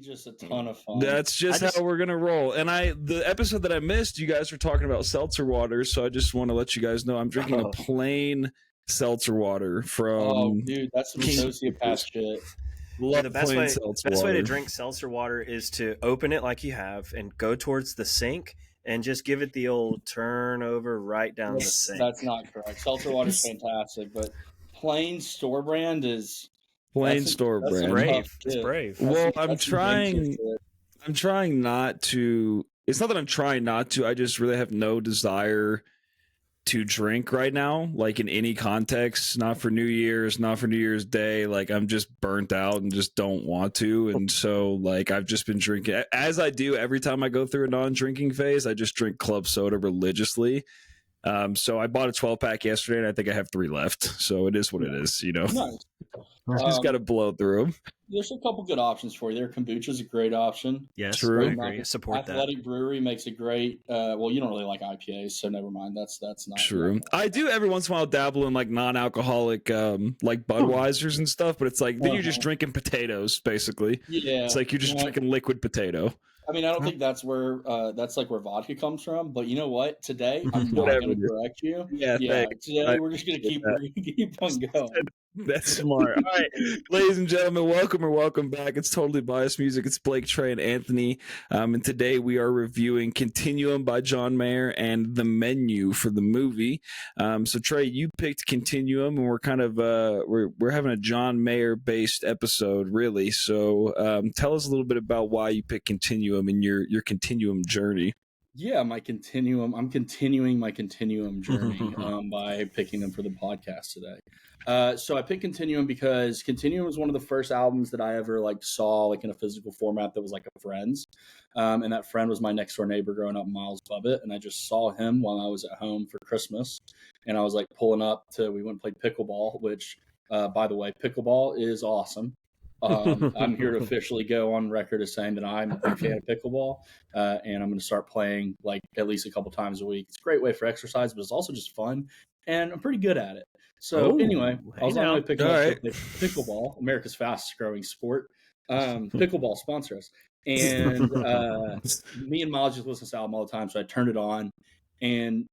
just a ton of fun. That's just how we're gonna roll. And the episode that I missed, you guys were talking about seltzer water, so I just want to let you guys know I'm drinking a plain seltzer water from. Oh, dude, that's some sociopath shit. Love the best way way to drink seltzer water is to open it like you have and go towards the sink and just give it the old turn over right down the sink. That's not correct. Seltzer water is fantastic, but plain store brand is store brand. Brave. It's brave. Well, I'm trying not to. It's not that I'm trying not to. I just really have no desire to drink right now, like in any context. Not for New Year's, not for New Year's Day. Like I'm just burnt out and just don't want to. And so like I've just been drinking, as I do every time I go through a non-drinking phase. I just drink club soda religiously. So I bought a 12-pack yesterday, and I think I have 3 left. So it is what it is, you know. Nice. Just got to blow through them. There's a couple good options for you. Their kombucha is a great option. Yes, true. I agree. Support Athletic Brewery makes a great. Well, you don't really like IPAs, so never mind. That's not true. I do every once in a while dabble in like non-alcoholic, like Budweisers and stuff, but it's like then you're just drinking potatoes, basically. Yeah, it's like you're just drinking liquid potato. I mean, I don't think that's where like where vodka comes from, but you know what? Today I'm not going to correct you. Yeah. Today we're just going to keep on going. That's smart. All right, ladies and gentlemen, welcome back. It's Totally Biased Music. It's Blake, Trey, and Anthony. And today we are reviewing Continuum by John Mayer and the menu for the movie. So Trey, you picked Continuum, and we're kind of we're having a John Mayer based episode, really. So tell us a little bit about why you picked Continuum and your Continuum journey. Yeah, I'm continuing my Continuum journey by picking them for the podcast today. So I picked Continuum because Continuum was one of the first albums that I ever saw in a physical format that was like a friend's. And that friend was my next door neighbor growing up miles above it. And I just saw him while I was at home for Christmas. And I was pulling up we went and played pickleball, which by the way, pickleball is awesome. I'm here to officially go on record as saying that I'm a big fan of pickleball, and I'm going to start playing at least a couple times a week. It's a great way for exercise, but it's also just fun, and I'm pretty good at it. So anyway, I was on my pickleball, America's fastest growing sport. Pickleball sponsor us, and me and Miles just listen to this album all the time, so I turned it on, and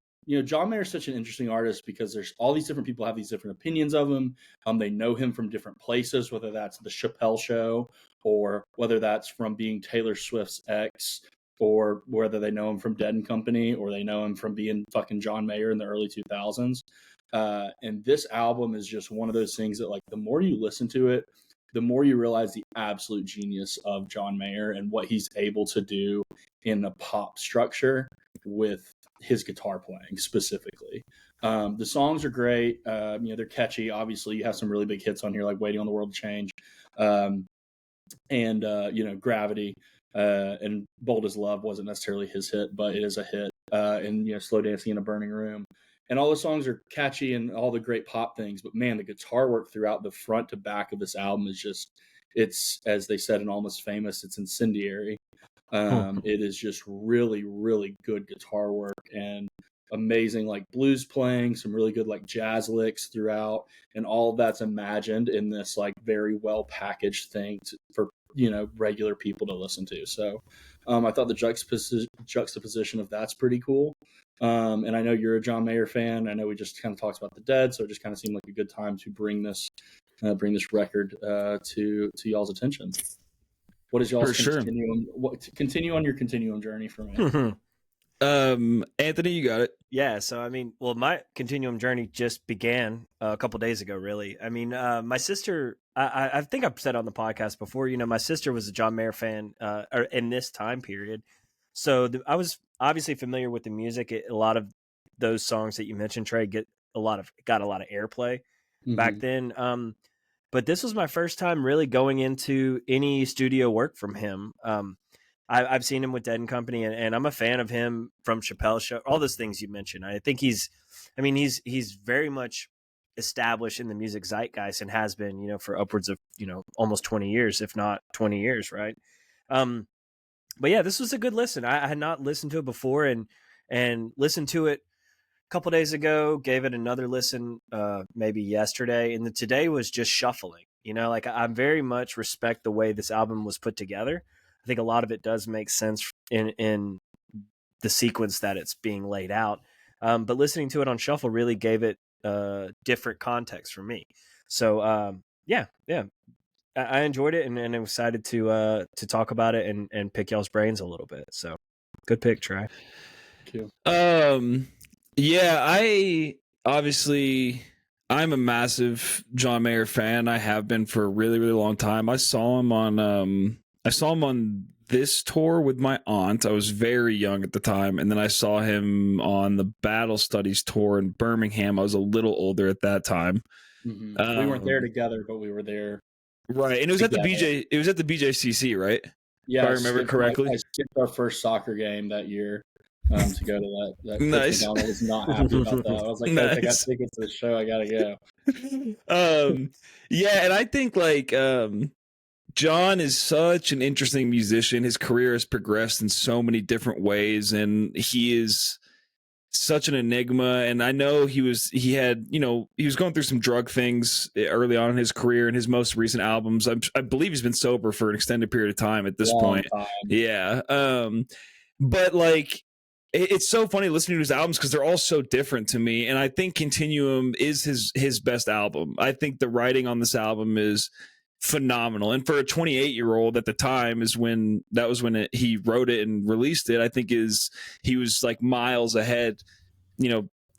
John Mayer is such an interesting artist because there's all these different people have these different opinions of him. They know him from different places, whether that's the Chappelle Show or whether that's from being Taylor Swift's ex, or whether they know him from Dead and Company, or they know him from being fucking John Mayer in the early 2000s. And this album is just one of those things that the more you listen to it, the more you realize the absolute genius of John Mayer and what he's able to do in a pop structure with his guitar playing specifically. The songs are great. They're catchy. Obviously you have some really big hits on here, like Waiting on the World to Change, and Gravity, and Bold as Love wasn't necessarily his hit, but it is a hit. And Slow Dancing in a Burning Room, and all the songs are catchy and all the great pop things, but man, the guitar work throughout the front to back of this album is just, it's, as they said in Almost Famous, it's incendiary. It is just really, really good guitar work and amazing blues playing, some really good jazz licks throughout, and all of that's imagined in this very well packaged thing for regular people to listen to. So I thought the juxtaposition of that's pretty cool. And I know you're a John Mayer fan. I know we just kind of talked about the Dead, so it just kind of seemed like a good time to bring this record to y'all's attention. What is y'all's Continuum? Continue on your Continuum journey for me. Anthony, you got it. Yeah, so my Continuum journey just began a couple days ago, really. My sister, I think I've said on the podcast before, my sister was a John Mayer fan in this time period. So I was obviously familiar with the music. A lot of those songs that you mentioned, Trey, got a lot of airplay back then. But this was my first time really going into any studio work from him. I've seen him with Dead and Company, and I'm a fan of him from Chappelle Show, all those things you mentioned. I think he's very much established in the music zeitgeist and has been, for upwards of, almost 20 years, if not 20 years. Right. But yeah, this was a good listen. I had not listened to it before and listened to it a couple days ago, gave it another listen, maybe yesterday. And today was just shuffling. You know, like I very much respect the way this album was put together. I think a lot of it does make sense in the sequence that it's being laid out. But listening to it on shuffle really gave it different context for me. So yeah, I enjoyed it, and I'm excited to talk about it and pick y'all's brains a little bit. So good pick, Trey. Thank you. Yeah, I'm a massive John Mayer fan. I have been for a really, really long time. I saw him on this tour with my aunt. I was very young at the time, and then I saw him on the Battle Studies tour in Birmingham. I was a little older at that time. Mm-hmm. We weren't there together, but we were there. Right, and it was together. It was at the BJCC, right? Yeah, if I remember correctly. I skipped our first soccer game that year to go to that. Nice. I was not happy about that. I was like, nice. I got tickets to the show. I gotta go. Yeah, and I think like John is such an interesting musician. His career has progressed in so many different ways, and he is such an enigma. And I know he was going through some drug things early on in his career. And his most recent albums, I believe he's been sober for an extended period of time at this point. Yeah. But like, it's so funny listening to his albums because they're all so different to me. And I think Continuum is his best album. I think the writing on this album is phenomenal, and for a 28-year-old at the time he wrote it and released it. I think he was like miles ahead,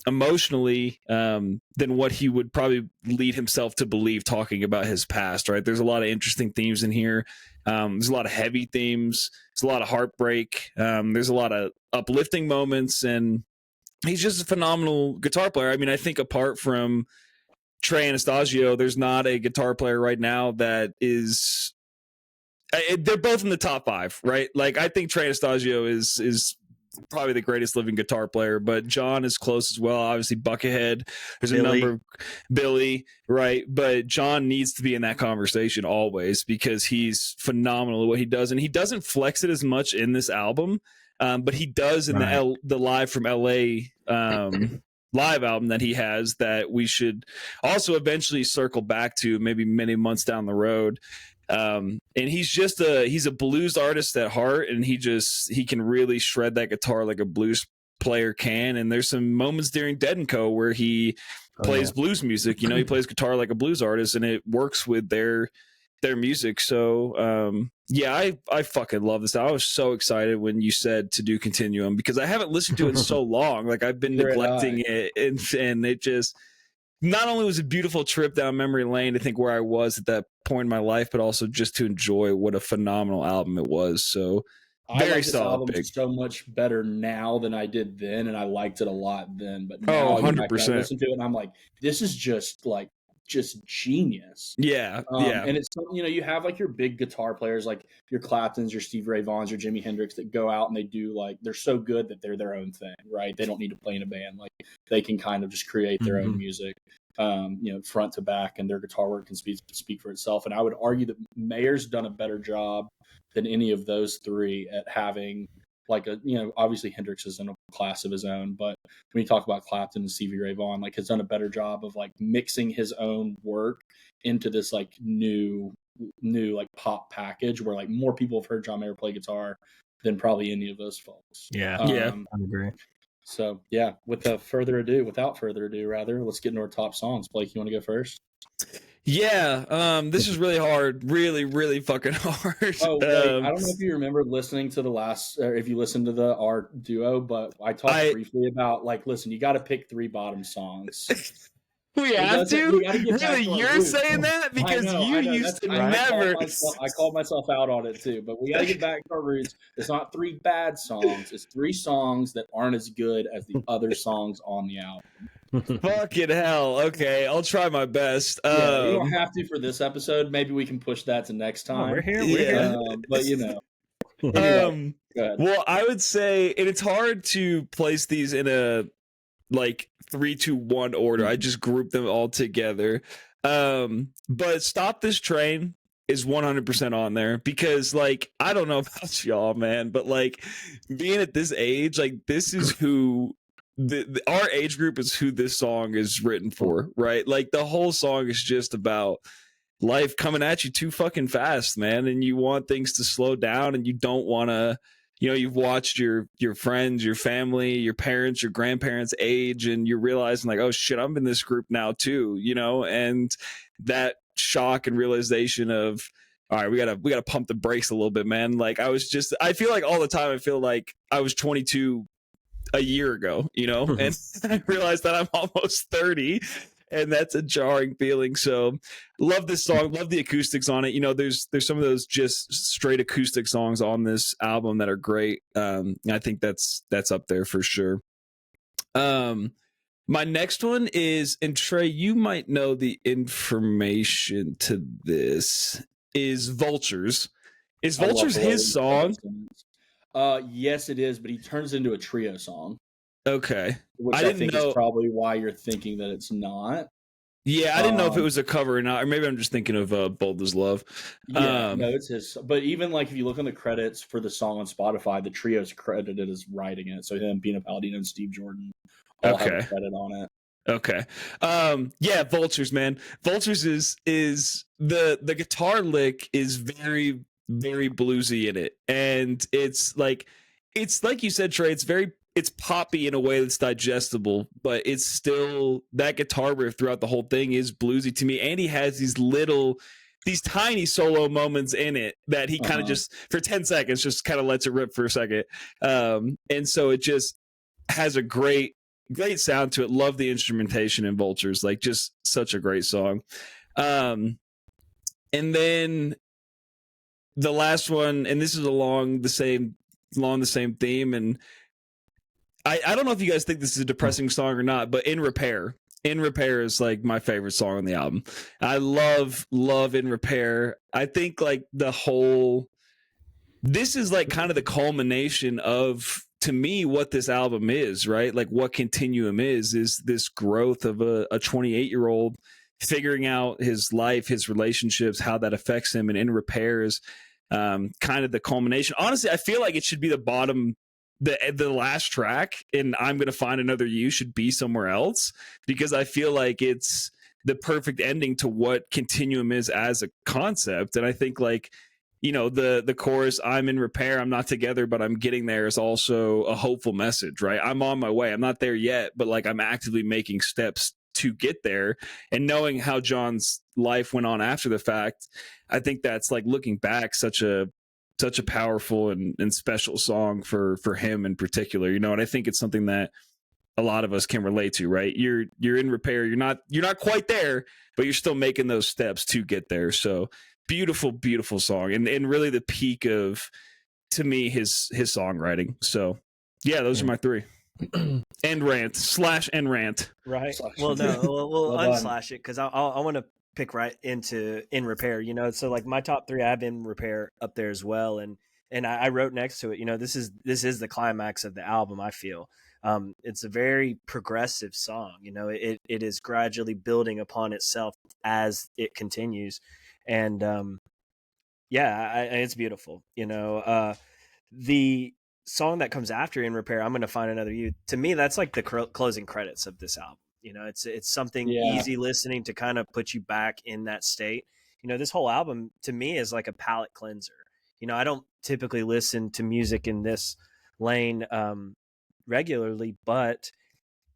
emotionally, than what he would probably lead himself to believe talking about his past. Right, there's a lot of interesting themes in here. There's a lot of heavy themes. There's a lot of heartbreak. There's a lot of uplifting moments, and he's just a phenomenal guitar player. I mean, I think apart from Trey Anastasio, there's not a guitar player right now that is. They're both in the top 5, right? Like, I think Trey Anastasio is probably the greatest living guitar player, but John is close as well. Obviously, Buckethead. There's a number of Billy, right? But John needs to be in that conversation always because he's phenomenal at what he does, and he doesn't flex it as much in this album, but he does in the Live from LA. Live album that he has that we should also eventually circle back to maybe many months down the road. And he's a blues artist at heart, and he can really shred that guitar like a blues player can. And there's some moments during Dead & Co where he plays blues music, he plays guitar like a blues artist, and it works with their music. So I fucking love this. I was so excited when you said to do Continuum because I haven't listened to it in so long. Like, I've been neglecting it, and it just not only was a beautiful trip down memory lane to think where I was at that point in my life, but also just to enjoy what a phenomenal album it was. So I like this album so much better now than I did then, and I liked it a lot then. But now 100%. I listen to it, and I'm like, this is just genius. And it's you have like your big guitar players like your Claptons, your Stevie Ray Vaughns, your Jimi Hendrix that go out and they do they're so good that they're their own thing, right? They don't need to play in a band. Like, they can kind of just create their own music, front to back, and their guitar work can speak for itself. And I would argue that Mayer's done a better job than any of those three at having obviously Hendrix is in a class of his own, but when you talk about Clapton and Stevie Ray Vaughan, has done a better job of mixing his own work into this new pop package where more people have heard John Mayer play guitar than probably any of those folks. I agree. So without further ado, let's get into our top songs. Blake, you want to go first? This is really hard. Really, really fucking hard. Oh, wait, I don't know if you remember listening to the last, or if you listened to our duo, but I talked briefly about listen, you got to pick 3 bottom songs. We have to? Really, you're saying that? Because you used to never. I called myself out on it too, but we got to get back to our roots. It's not 3 bad songs. It's 3 songs that aren't as good as the other songs on the album. Fucking hell. Okay, I'll try my best. You don't have to for this episode. Maybe we can push that to next time. We're here. But Anyway, well, I would say, and it's hard to place these in a 3, 2, 1 order. I just group them all together. But Stop This Train is 100% on there because I don't know about y'all, man, but being at this age, this is who our age group is, who this song is written for, right? The whole song is just about life coming at you too fucking fast, man, and you want things to slow down, and you don't want to, you've watched your friends, your family, your parents, your grandparents age, and you're realizing like, oh shit, I'm in this group now too, and that shock and realization of, all right, we gotta pump the brakes a little bit, man. Like I feel like all the time, I feel like I was 22 a year ago, and I realized that I'm almost 30, and that's a jarring feeling. So love this song, love the acoustics on it. There's some of those just straight acoustic songs on this album that are great. I think that's up there for sure. My next one is, and Trey, you might know the information to this, is Vultures. Is Vultures his song? Yes, it is, but he turns into a trio song. Okay. Which I think is probably why you're thinking that it's not. Yeah, I didn't know if it was a cover or not, or maybe I'm just thinking of Bold as Love. Yeah, no, it's his. But even like if you look on the credits for the song on Spotify, the trio's credited as writing it. So him, Pino Palladino, and Steve Jordan all have a credit on it. Okay. Yeah, Vultures, man. Vultures is the guitar lick is very, very bluesy in it. And it's like you said, Trey, it's poppy in a way that's digestible, but it's still, that guitar riff throughout the whole thing is bluesy to me. And he has these tiny solo moments in it that he kind of just for 10 seconds just kind of lets it rip for a second. And so it just has a great sound to it. Love the instrumentation in Vultures, like just such a great song. And then the last one, and this is along the same theme, and I don't know if you guys think this is a depressing song or not, but In Repair is like my favorite song on the album. I love In Repair. I think like this is like kind of the culmination of, to me, what this album is, right? Like what Continuum is this growth of a 28-year-old figuring out his life, his relationships, how that affects him. And In Repair is kind of the culmination. Honestly, I feel like it should be the bottom, the last track, and I'm Gonna Find Another You should be somewhere else, because I feel like it's the perfect ending to what Continuum is as a concept. And I think like, the chorus, I'm in repair, I'm not together, but I'm getting there, is also a hopeful message, right? I'm on my way. I'm not there yet, but like I'm actively making steps to get there. And knowing how John's life went on after the fact, I think that's like, looking back, such a powerful and special song for him in particular, and I think it's something that a lot of us can relate to, right? You're in repair, you're not quite there, but you're still making those steps to get there. So beautiful song, and really the peak of, to me, his songwriting. So yeah, those are my three. End rant right. Well, no, we'll unslash it, because I want to pick right into In Repair, so like my top three, I have In Repair up there as well, and I wrote next to it, this is the climax of the album, I feel. It's a very progressive song, it is gradually building upon itself as it continues, and it's beautiful. The song that comes after In Repair, I'm Gonna Find Another You, to me that's like the closing credits of this album. It's something easy listening to kind of put you back in that state. This whole album to me is like a palate cleanser. I don't typically listen to music in this lane regularly, but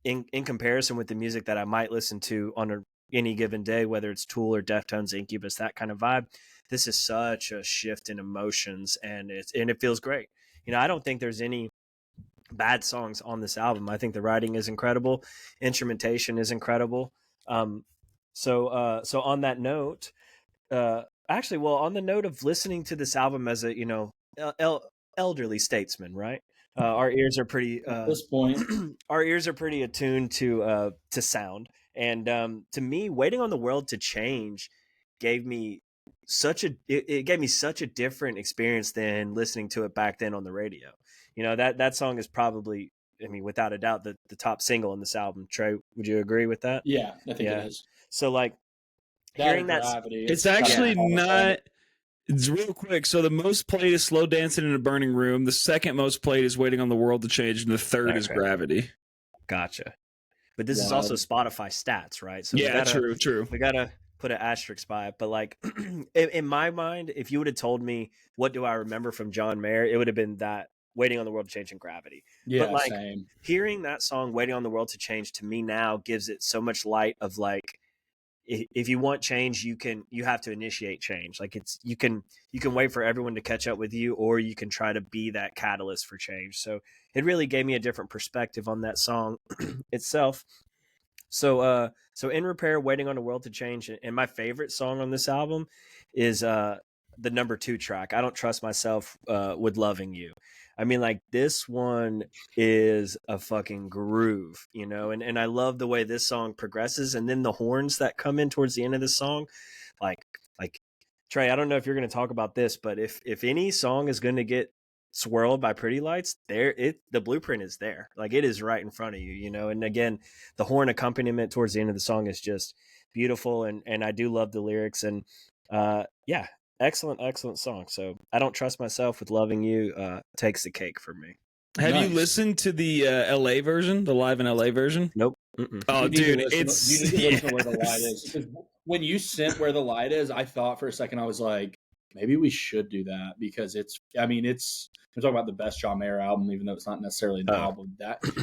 in comparison with the music that I might listen to on any given day, whether it's Tool or Deftones, Incubus, that kind of vibe, this is such a shift in emotions, and it feels great. I don't think there's any bad songs on this album. I think the writing is incredible, instrumentation is incredible. So on that note, on the note of listening to this album as a elderly statesman, right? Our ears are pretty at this point. Our ears are pretty attuned to sound, and to me, Waiting on the World to Change gave me such a different experience than listening to it back then on the radio. That song is probably, without a doubt, the top single on this album. Trey, would you agree with that? Yeah, I think it is. So like hearing that, it's actually not. It's real quick. So the most played is Slow Dancing in a Burning Room. The second most played is Waiting on the World to Change, and the third is Gravity. Gotcha. But this is also Spotify stats, right? So true. We gotta put an asterisk by it. But like in my mind, if you would have told me what do I remember from John Mayer, it would have been that Waiting on the World to Change in Gravity. Yeah, but like same. hearing that song Waiting on the World to Change to me now gives it so much light of like, if you want change, you have to initiate change. Like you can wait for everyone to catch up with you, or you can try to be that catalyst for change. So it really gave me a different perspective on that song itself. So In Repair, Waiting on the World to Change, and my favorite song on this album is the number 2 track, I Don't Trust Myself with Loving You. I mean, like, this one is a fucking groove, you know, and I love the way this song progresses, and then the horns that come in towards the end of the song, like Trey, I don't know if you're going to talk about this, but if any song is going to get swirled by Pretty Lights, the blueprint is there. Like, it is right in front of you, you know. And again, the horn accompaniment towards the end of the song is just beautiful, and I do love the lyrics. And yeah, excellent song. So I Don't Trust Myself with Loving You takes the cake for me. Have you listened to the LA version, the live in LA version? Nope. Oh, dude, you need to listen to Where the Light Is. Because when you sent Where the Light Is, I thought for a second, I was like, maybe we should do that, because we're talking about the best John Mayer album, even though it's not necessarily an album.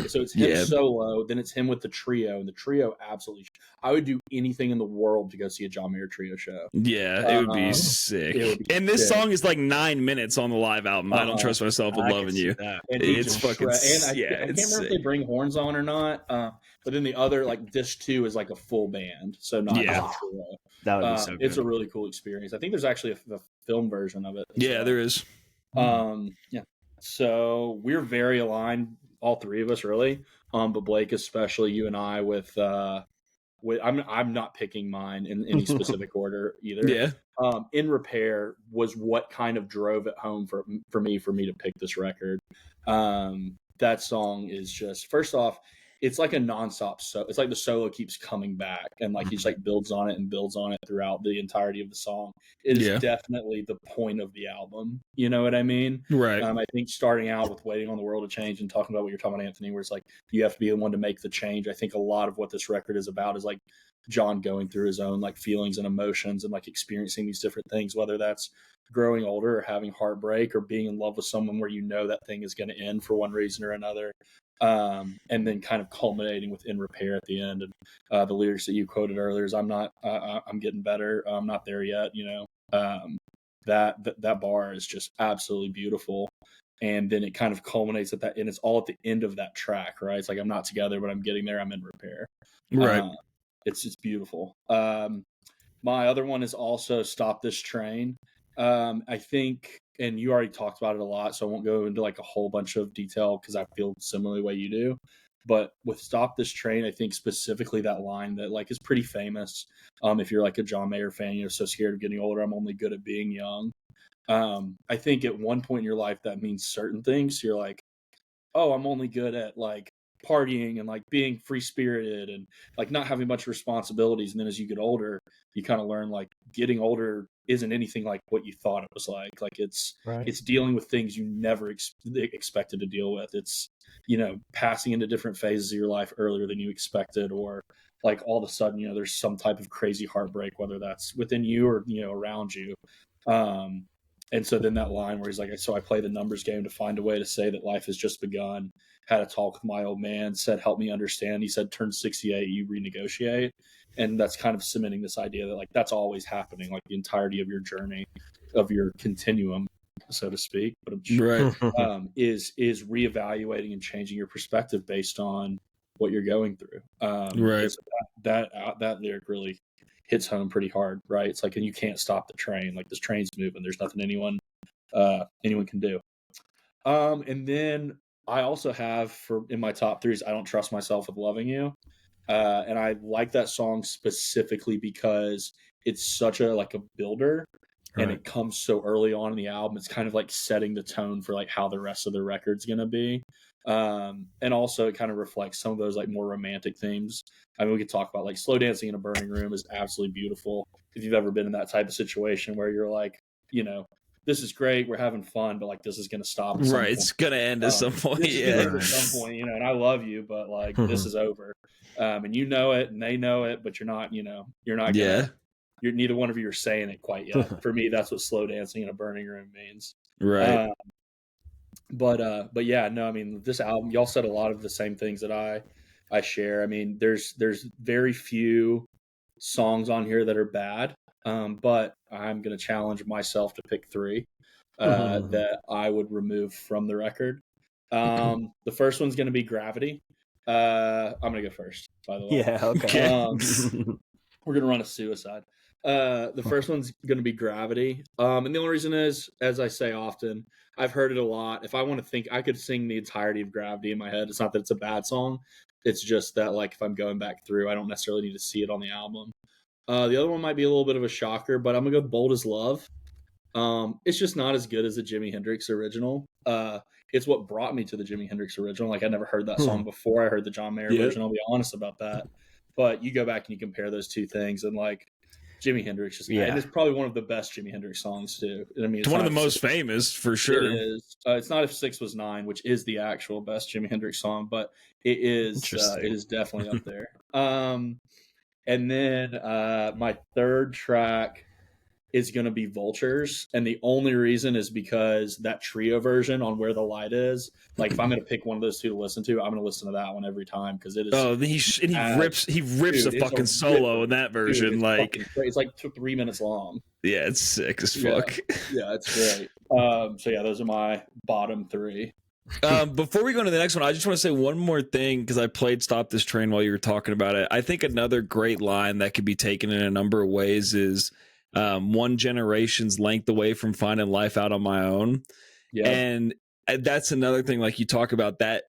So it's him solo, then it's him with the trio, and the trio absolutely. I would do anything in the world to go see a John Mayer trio show. Yeah, it would be sick. And this song is like 9 minutes on the live album. I Don't Trust Myself with Loving You. It's fucking. And I can't remember if they bring horns on or not. But then the other, like, disc 2 is like a full band, so not just a trio. That would be so good. It's a really cool experience. I think there's actually a film version of it. Yeah, there is. Yeah. So we're very aligned, all three of us, really. But Blake, especially you and I, with I'm not picking mine in any specific order either. Yeah. In Repair was what kind of drove it home for me to pick this record. That song is just, first off, it's like a nonstop. So it's like the solo keeps coming back, and like he just like builds on it throughout the entirety of the song. It is definitely the point of the album. You know what I mean? Right. I think starting out with Waiting on the World to Change and talking about what you're talking about, Anthony, where it's like you have to be the one to make the change. I think a lot of what this record is about is like John going through his own like feelings and emotions and like experiencing these different things, whether that's growing older or having heartbreak or being in love with someone where you know that thing is going to end for one reason or another. And then kind of culminating with In Repair at the end. And the lyrics that you quoted earlier is I'm getting better. I'm not there yet. You know, that bar is just absolutely beautiful. And then it kind of culminates at that, and it's all at the end of that track, right? It's like, I'm not together, but I'm getting there. I'm in repair. Right. It's just beautiful. My other one is also Stop This Train. I think, and you already talked about it a lot, so I won't go into like a whole bunch of detail because I feel similarly the way you do. But with Stop This Train, I think specifically that line that like is pretty famous. If you're like a John Mayer fan, you're so scared of getting older, I'm only good at being young. I think at one point in your life that means certain things. You're like, oh, I'm only good at like partying and like being free spirited and like not having much responsibilities. And then as you get older, you kind of learn like getting older isn't anything like what you thought it was like. Like it's dealing with things you never expected to deal with. It's, you know, passing into different phases of your life earlier than you expected, or like all of a sudden, you know, there's some type of crazy heartbreak, whether that's within you or, you know, around you. And so then that line where he's like, so I play the numbers game to find a way to say that life has just begun. Had a talk with my old man, said, help me understand. He said, turn 68, you renegotiate. And that's kind of cementing this idea that like, that's always happening, like the entirety of your journey, of your continuum, so to speak, but is reevaluating and changing your perspective based on what you're going through. So that lyric really hits home pretty hard, right? It's like, and you can't stop the train. Like this train's moving. There's nothing anyone can do. And then I also have in my top threes, I Don't Trust Myself with Loving You. And I like that song specifically because it's such a like a builder, and it comes so early on in the album. It's kind of like setting the tone for like how the rest of the record's going to be. And also it kind of reflects some of those like more romantic themes. I mean, we could talk about like Slow Dancing in a Burning Room is absolutely beautiful. If you've ever been in that type of situation where you're like, you know, this is great, we're having fun, but like this is going to stop at some point. It's going to end at some point. At some point, you know, and I love you, but like this is over. And you know it and they know it, but you're not, you know, you're not gonna neither one of you are saying it quite yet. For me, that's what slow dancing in a burning room means. Right. But yeah, no, I mean, this album, y'all said a lot of the same things that I share. I mean, there's very few songs on here that are bad, but I'm going to challenge myself to pick three that I would remove from the record. The first one's going to be Gravity. I'm going to go first, by the way. Yeah, okay. We're going to run a suicide. The first one's going to be Gravity. And the only reason is, as I say often, I've heard it a lot. If I want to think, I could sing the entirety of Gravity in my head. It's not that it's a bad song. It's just that, like, if I'm going back through, I don't necessarily need to see it on the album. The other one might be a little bit of a shocker, but I'm going to go Bold as Love. It's just not as good as the Jimi Hendrix original. It's what brought me to the Jimi Hendrix original. Like, I never heard that song before I heard the John Mayer version. I'll be honest about that. But you go back and you compare those two things, and like Jimi Hendrix just, and it's probably one of the best Jimi Hendrix songs too. I mean, it's one of the most famous for sure. It is. It's not If 6 Was 9, which is the actual best Jimi Hendrix song, but it is. It is definitely up there. And then my third track is going to be Vultures. And the only reason is because that trio version on Where the Light Is, like, if I'm going to pick one of those two to listen to, I'm going to listen to that one every time because it is. Oh, he rips a fucking solo in that version. Like, it's like 3 minutes long. Yeah, it's sick as fuck. Yeah, it's great. So yeah, those are my bottom three. Before we go into the next one, I just want to say one more thing because I played Stop This Train while you were talking about it. I think another great line that could be taken in a number of ways is one generation's length away from finding life out on my own. Yeah. And that's another thing, like you talk about, that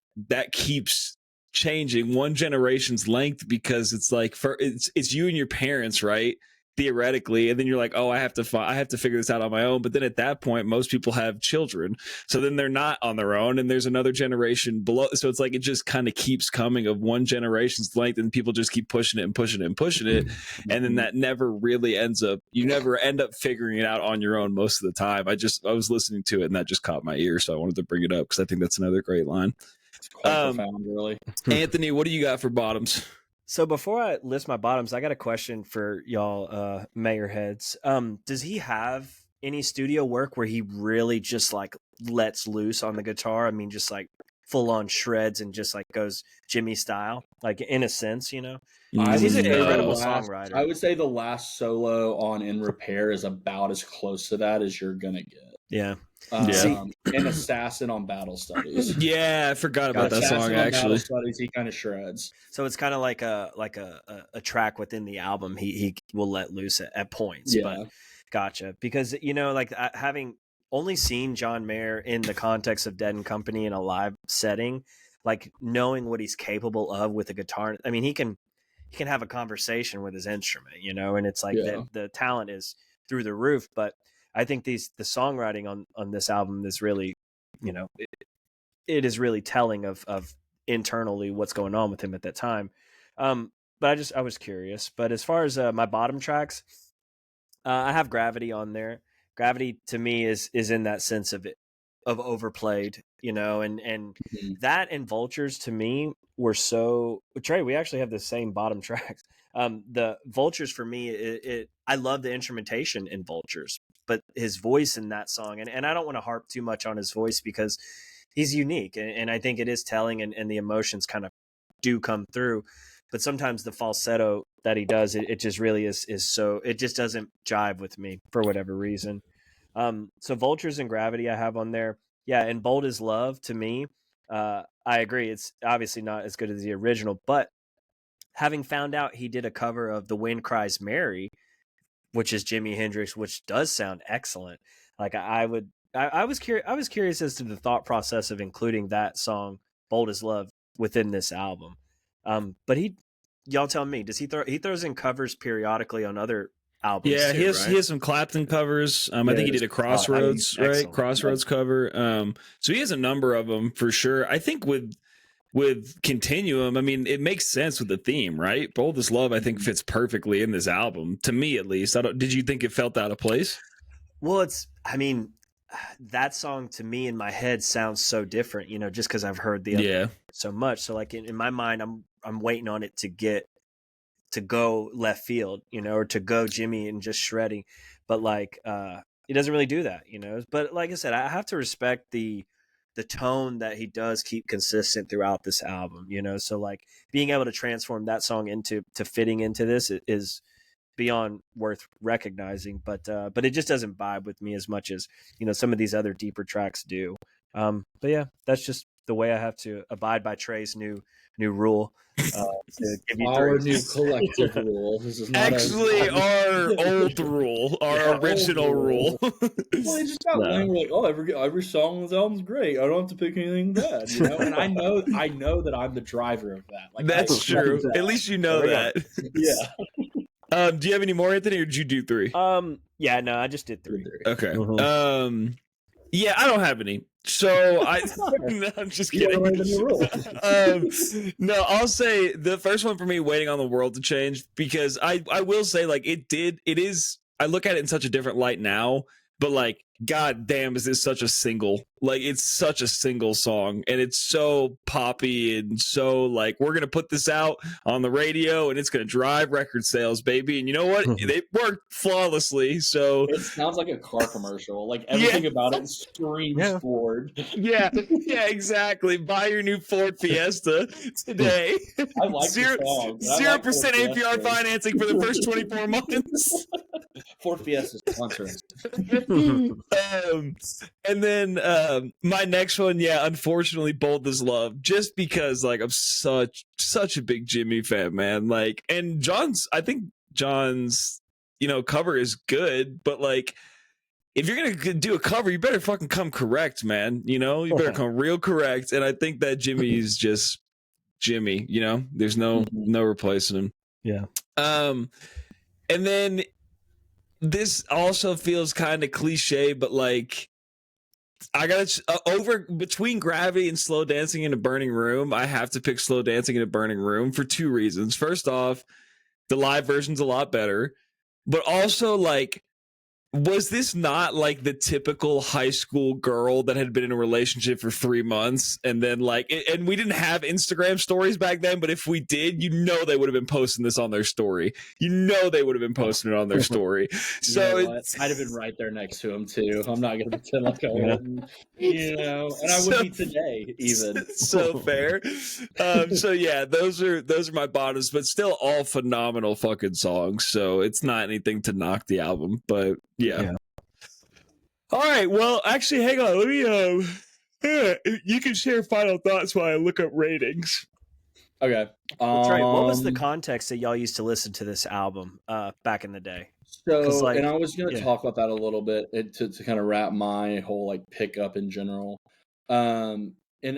keeps changing one generation's length, because it's like it's you and your parents, right? Theoretically, and then you're like, oh, I have to figure this out on my own. But then at that point, most people have children, so then they're not on their own, and there's another generation below. So it's like it just kind of keeps coming of one generation's length, and people just keep pushing it and pushing it and pushing it, and then that never really ends up. You never end up figuring it out on your own most of the time. I was listening to it, and that just caught my ear, so I wanted to bring it up because I think that's another great line. It's quite profound, really. Anthony, what do you got for bottoms? So before I list my bottoms, I got a question for y'all, mayor heads. Does he have any studio work where he really just like lets loose on the guitar? I mean, just like full on shreds and just like goes Jimmy style, like in a sense, you know? He's an incredible songwriter. I would say the last solo on In Repair is about as close to that as you're gonna get. Yeah. And Assassin on Battle Studies. Yeah, I forgot about that song. Actually, Battle Studies, he kind of shreds. So it's kind of like a track within the album. He will let loose at points. Yeah. But gotcha. Because like having only seen John Mayer in the context of Dead and Company in a live setting, like knowing what he's capable of with a guitar. I mean, he can have a conversation with his instrument, and it's like the talent is through the roof, but I think the songwriting on this album is really, it is really telling of internally what's going on with him at that time. But I was curious. But as far as my bottom tracks, I have Gravity on there. Gravity to me is in that sense of overplayed, and that and Vultures to me were so. Trey, we actually have the same bottom tracks. The Vultures for me, I love the instrumentation in Vultures, but his voice in that song, and I don't want to harp too much on his voice because he's unique, and I think it is telling, and the emotions kind of do come through. But sometimes the falsetto that he does, it just really is so, it just doesn't jive with me for whatever reason. So Vultures and Gravity I have on there. Yeah, and Bold as Love to me, I agree. It's obviously not as good as the original, but having found out he did a cover of The Wind Cries Mary, which is Jimi Hendrix, which does sound excellent. Like I was curious as to the thought process of including that song, Bold as Love, within this album. But y'all tell me, does he throws in covers periodically on other albums? Yeah, too, he right? has some Clapton covers. I think he did a Crossroads, right? Crossroads cover. So he has a number of them for sure. I think with Continuum, I mean, it makes sense with the theme, right? Bold as Love, I think, fits perfectly in this album, to me at least. Did you think it felt out of place? Well, that song to me in my head sounds so different, just because I've heard the other so much. So like in my mind, I'm waiting on it to go left field, or to go Jimmy and just shredding. But like he doesn't really do that, But like I said, I have to respect the tone that he does keep consistent throughout this album, So like being able to transform that song into fitting into this is beyond worth recognizing, but it just doesn't vibe with me as much as some of these other deeper tracks do. But yeah, that's just the way I have to abide by Trey's new rule. To give you Our threes. new collective rule. This is not Actually, our old rule, our original rule. Well, they just got lame. Like, oh, every song on this album's great. I don't have to pick anything bad, And I know that I'm the driver of that. Like, that's true. At least you know that. Yeah. Do you have any more, Anthony, or did you do 3? Yeah, no, I just did 3. Okay. Yeah, I don't have any. So no, I'm just kidding. No, I'll say the first one for me, Waiting on the World to Change, because I will say, like, it is, I look at it in such a different light now, but like, god damn, is this such a single. Like, it's such a single song, and it's so poppy and so like, we're gonna put this out on the radio and it's gonna drive record sales, baby. And you know what? It worked flawlessly. So it sounds like a car commercial. Like, everything about it screams Ford. Yeah, exactly. Buy your new Ford Fiesta today. I like 0% APR financing for the first 24 months. Ford Fiesta sponsor. And then my next one, unfortunately, Bold as Love, just because like I'm such a big Jimmy fan, man. Like, and I think John's cover is good, but like, if you're gonna do a cover, you better fucking come correct, man. You better come real correct. And I think that Jimmy's just Jimmy. There's no replacing him. Yeah. And then this also feels kind of cliche, but like, I gotta between Gravity and Slow Dancing in a Burning Room, I have to pick Slow Dancing in a Burning Room for 2 reasons. First off, the live version's a lot better, but also like, was this not like the typical high school girl that had been in a relationship for 3 months and then like, and we didn't have Instagram stories back then, but if we did, they would have been posting this on their story. They would have been posting it on their story. So I'd have been right there next to him too. I'm not going to pretend like I wouldn't, and I would be today even. So fair. So yeah, those are my bottoms, but still all phenomenal fucking songs. So it's not anything to knock the album, but yeah. All right. Well, actually, hang on. Let me. You can share final thoughts while I look up ratings. Okay. That's right. What was the context that y'all used to listen to this album back in the day? So, and I was going to talk about that a little bit to kind of wrap my whole like pickup in general. And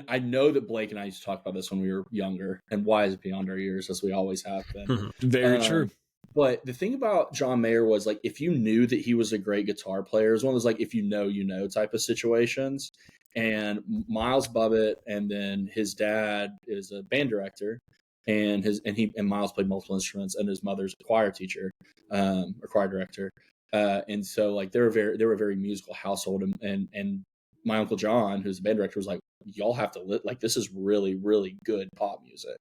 I know that Blake and I used to talk about this when we were younger, and wise beyond our years, as we always have been. Very true. But the thing about John Mayer was like, if you knew that he was a great guitar player, it was one of those like, if you know type of situations. And Miles Bubbett, and then his dad is a band director, and Miles played multiple instruments, and his mother's a choir teacher, or choir director. And so like they were a very musical household, and my Uncle John, who's the band director, was like, y'all have to like, this is really, really good pop music.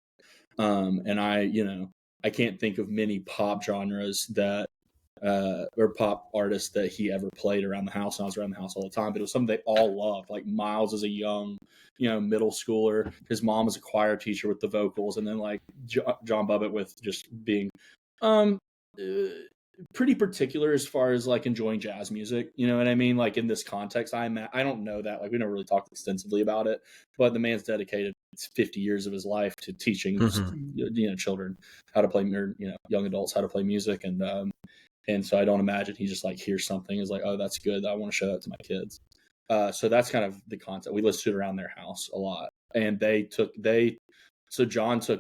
And I can't think of many pop genres that or pop artists that he ever played around the house. And I was around the house all the time, but it was something they all loved. Like Miles as a young, middle schooler, his mom was a choir teacher with the vocals, and then like John Bubbett with just being pretty particular as far as like enjoying jazz music. You know what I mean? Like in this context, I don't know that. Like we never really talked extensively about it, but the man's dedicated 50 years of his life to teaching children how to play, or young adults how to play music, and so I don't imagine he just like hears something is like, oh, that's good, I want to show that to my kids. So that's kind of the concept. We listened to it around their house a lot, and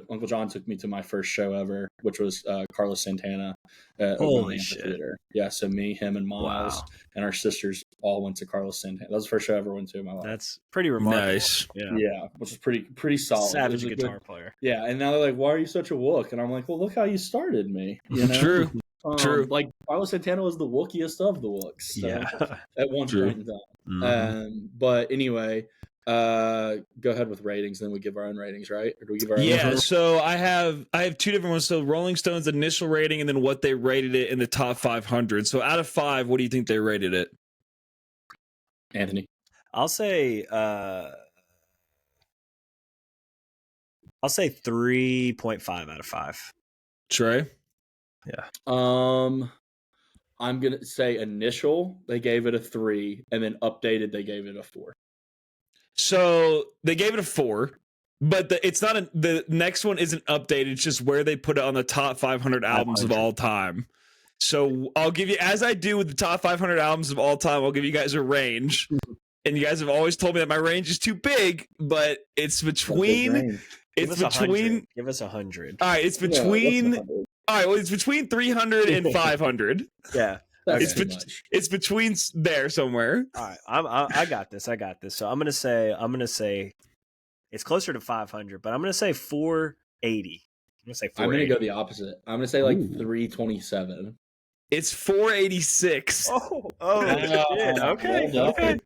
Uncle John took me to my first show ever, which was Carlos Santana at Holy Amphitheater. Yeah, so me, him, and Miles and our sisters all went to Carlos Santana. That was the first show I ever went to in my life. That's pretty remarkable. Nice. Yeah, which is pretty solid. Savage guitar player. Yeah, and now they're like, why are you such a wook? And I'm like, well, look how you started me. True. True. Like Carlos Santana was the wookiest of the wooks. So, at one point in time. But anyway, Go ahead with ratings, then we give our own ratings, right? Or do we give our own Yeah, so I have two different ones. So Rolling Stone's initial rating and then what they rated it in the top 500. So out of 5, what do you think they rated it? Anthony? I'll say 3.5 out of 5. Trey? Yeah. I'm gonna say initial, they gave it a 3, and then updated, they gave it a 4. So they gave it a 4, but it's not the next one isn't updated. It's just where they put it on the top 500 albums of all time. So I'll give you, as I do with the top 500 albums of all time, I'll give you guys a range. And you guys have always told me that my range is too big, but it's between. Give us 100. All right, it's between. Yeah, all right, well, it's between 300 and 500. Yeah. It's between there somewhere. All right, I got this. So I'm gonna say it's closer to 500, but I'm gonna say 480. I'm gonna go the opposite. I'm gonna say like 327. It's 486. Oh, shit. Okay.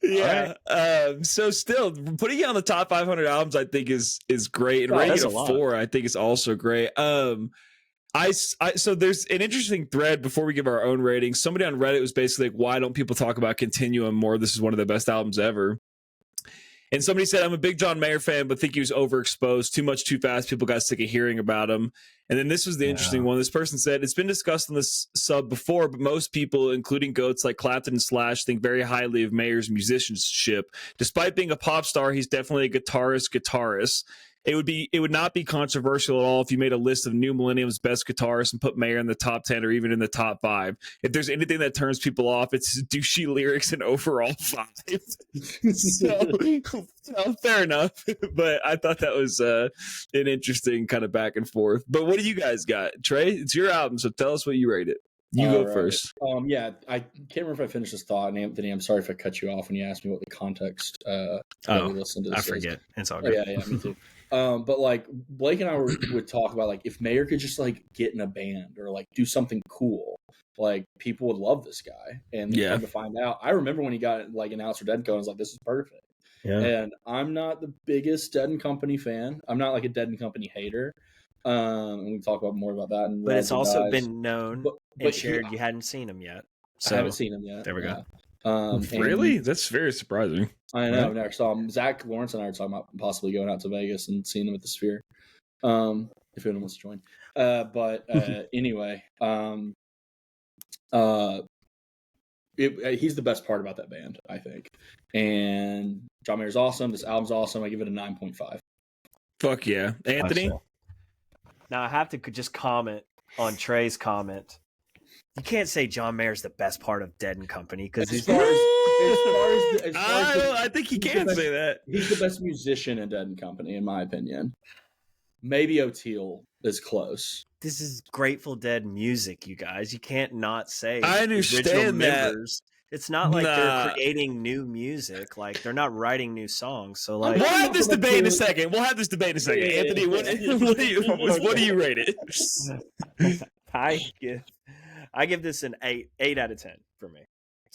Yeah. Right. So still putting it on the top 500 albums, I think is great, and rating it a 4, I think is also great. So there's an interesting thread before we give our own ratings. Somebody on Reddit was basically like, why don't people talk about Continuum more? This is one of the best albums ever. And somebody said, I'm a big John Mayer fan, but think he was overexposed. Too much, too fast. People got sick of hearing about him. And then this was the interesting one. This person said, it's been discussed on this sub before, but most people, including goats like Clapton and Slash, think very highly of Mayer's musicianship. Despite being a pop star, he's definitely a guitarist. It would not be controversial at all if you made a list of New Millennium's best guitarists and put Mayer in the top 10 or even in the top 5. If there's anything that turns people off, it's douchey lyrics and overall vibe. so fair enough. But I thought that was an interesting kind of back and forth. But what do you guys got? Trey, it's your album, so tell us what you rate it. You go first. Yeah, I can't remember if I finished this thought, and Anthony, I'm sorry if I cut you off when you asked me what the context that we listened to this I forget. Is. It's all good. Yeah, me too. But like Blake and I would talk about like if Mayer could just like get in a band or like do something cool, like people would love this guy. And come to find out, I remember when he got like announced for Dead and Co. I was like, this is perfect. Yeah. And I'm not the biggest Dead and Company fan. I'm not like a Dead and Company hater. And we can talk about more about that. But it's also been known and shared you hadn't seen him yet. So I haven't seen him yet. There we go. Really? That's very surprising. I know. Never saw him. Zach Lawrence and I were talking about possibly going out to Vegas and seeing him at the Sphere. If anyone wants to join. Anyway, he's the best part about that band, I think. And John Mayer's awesome. This album's awesome. I give it a 9.5. Fuck yeah. Anthony? Now I have to just comment on Trey's comment. You can't say John Mayer's the best part of Dead and Company because I think he can say that. He's the best musician in Dead and Company, in my opinion. Maybe O'Teal is close. This is Grateful Dead music, you guys. You can't not say. I understand that. Members. It's not like they're creating new music. Like they're not writing new songs. So like, we'll have this debate in a second. Anthony, what do you rate it? I give this an 8 out of 10 for me.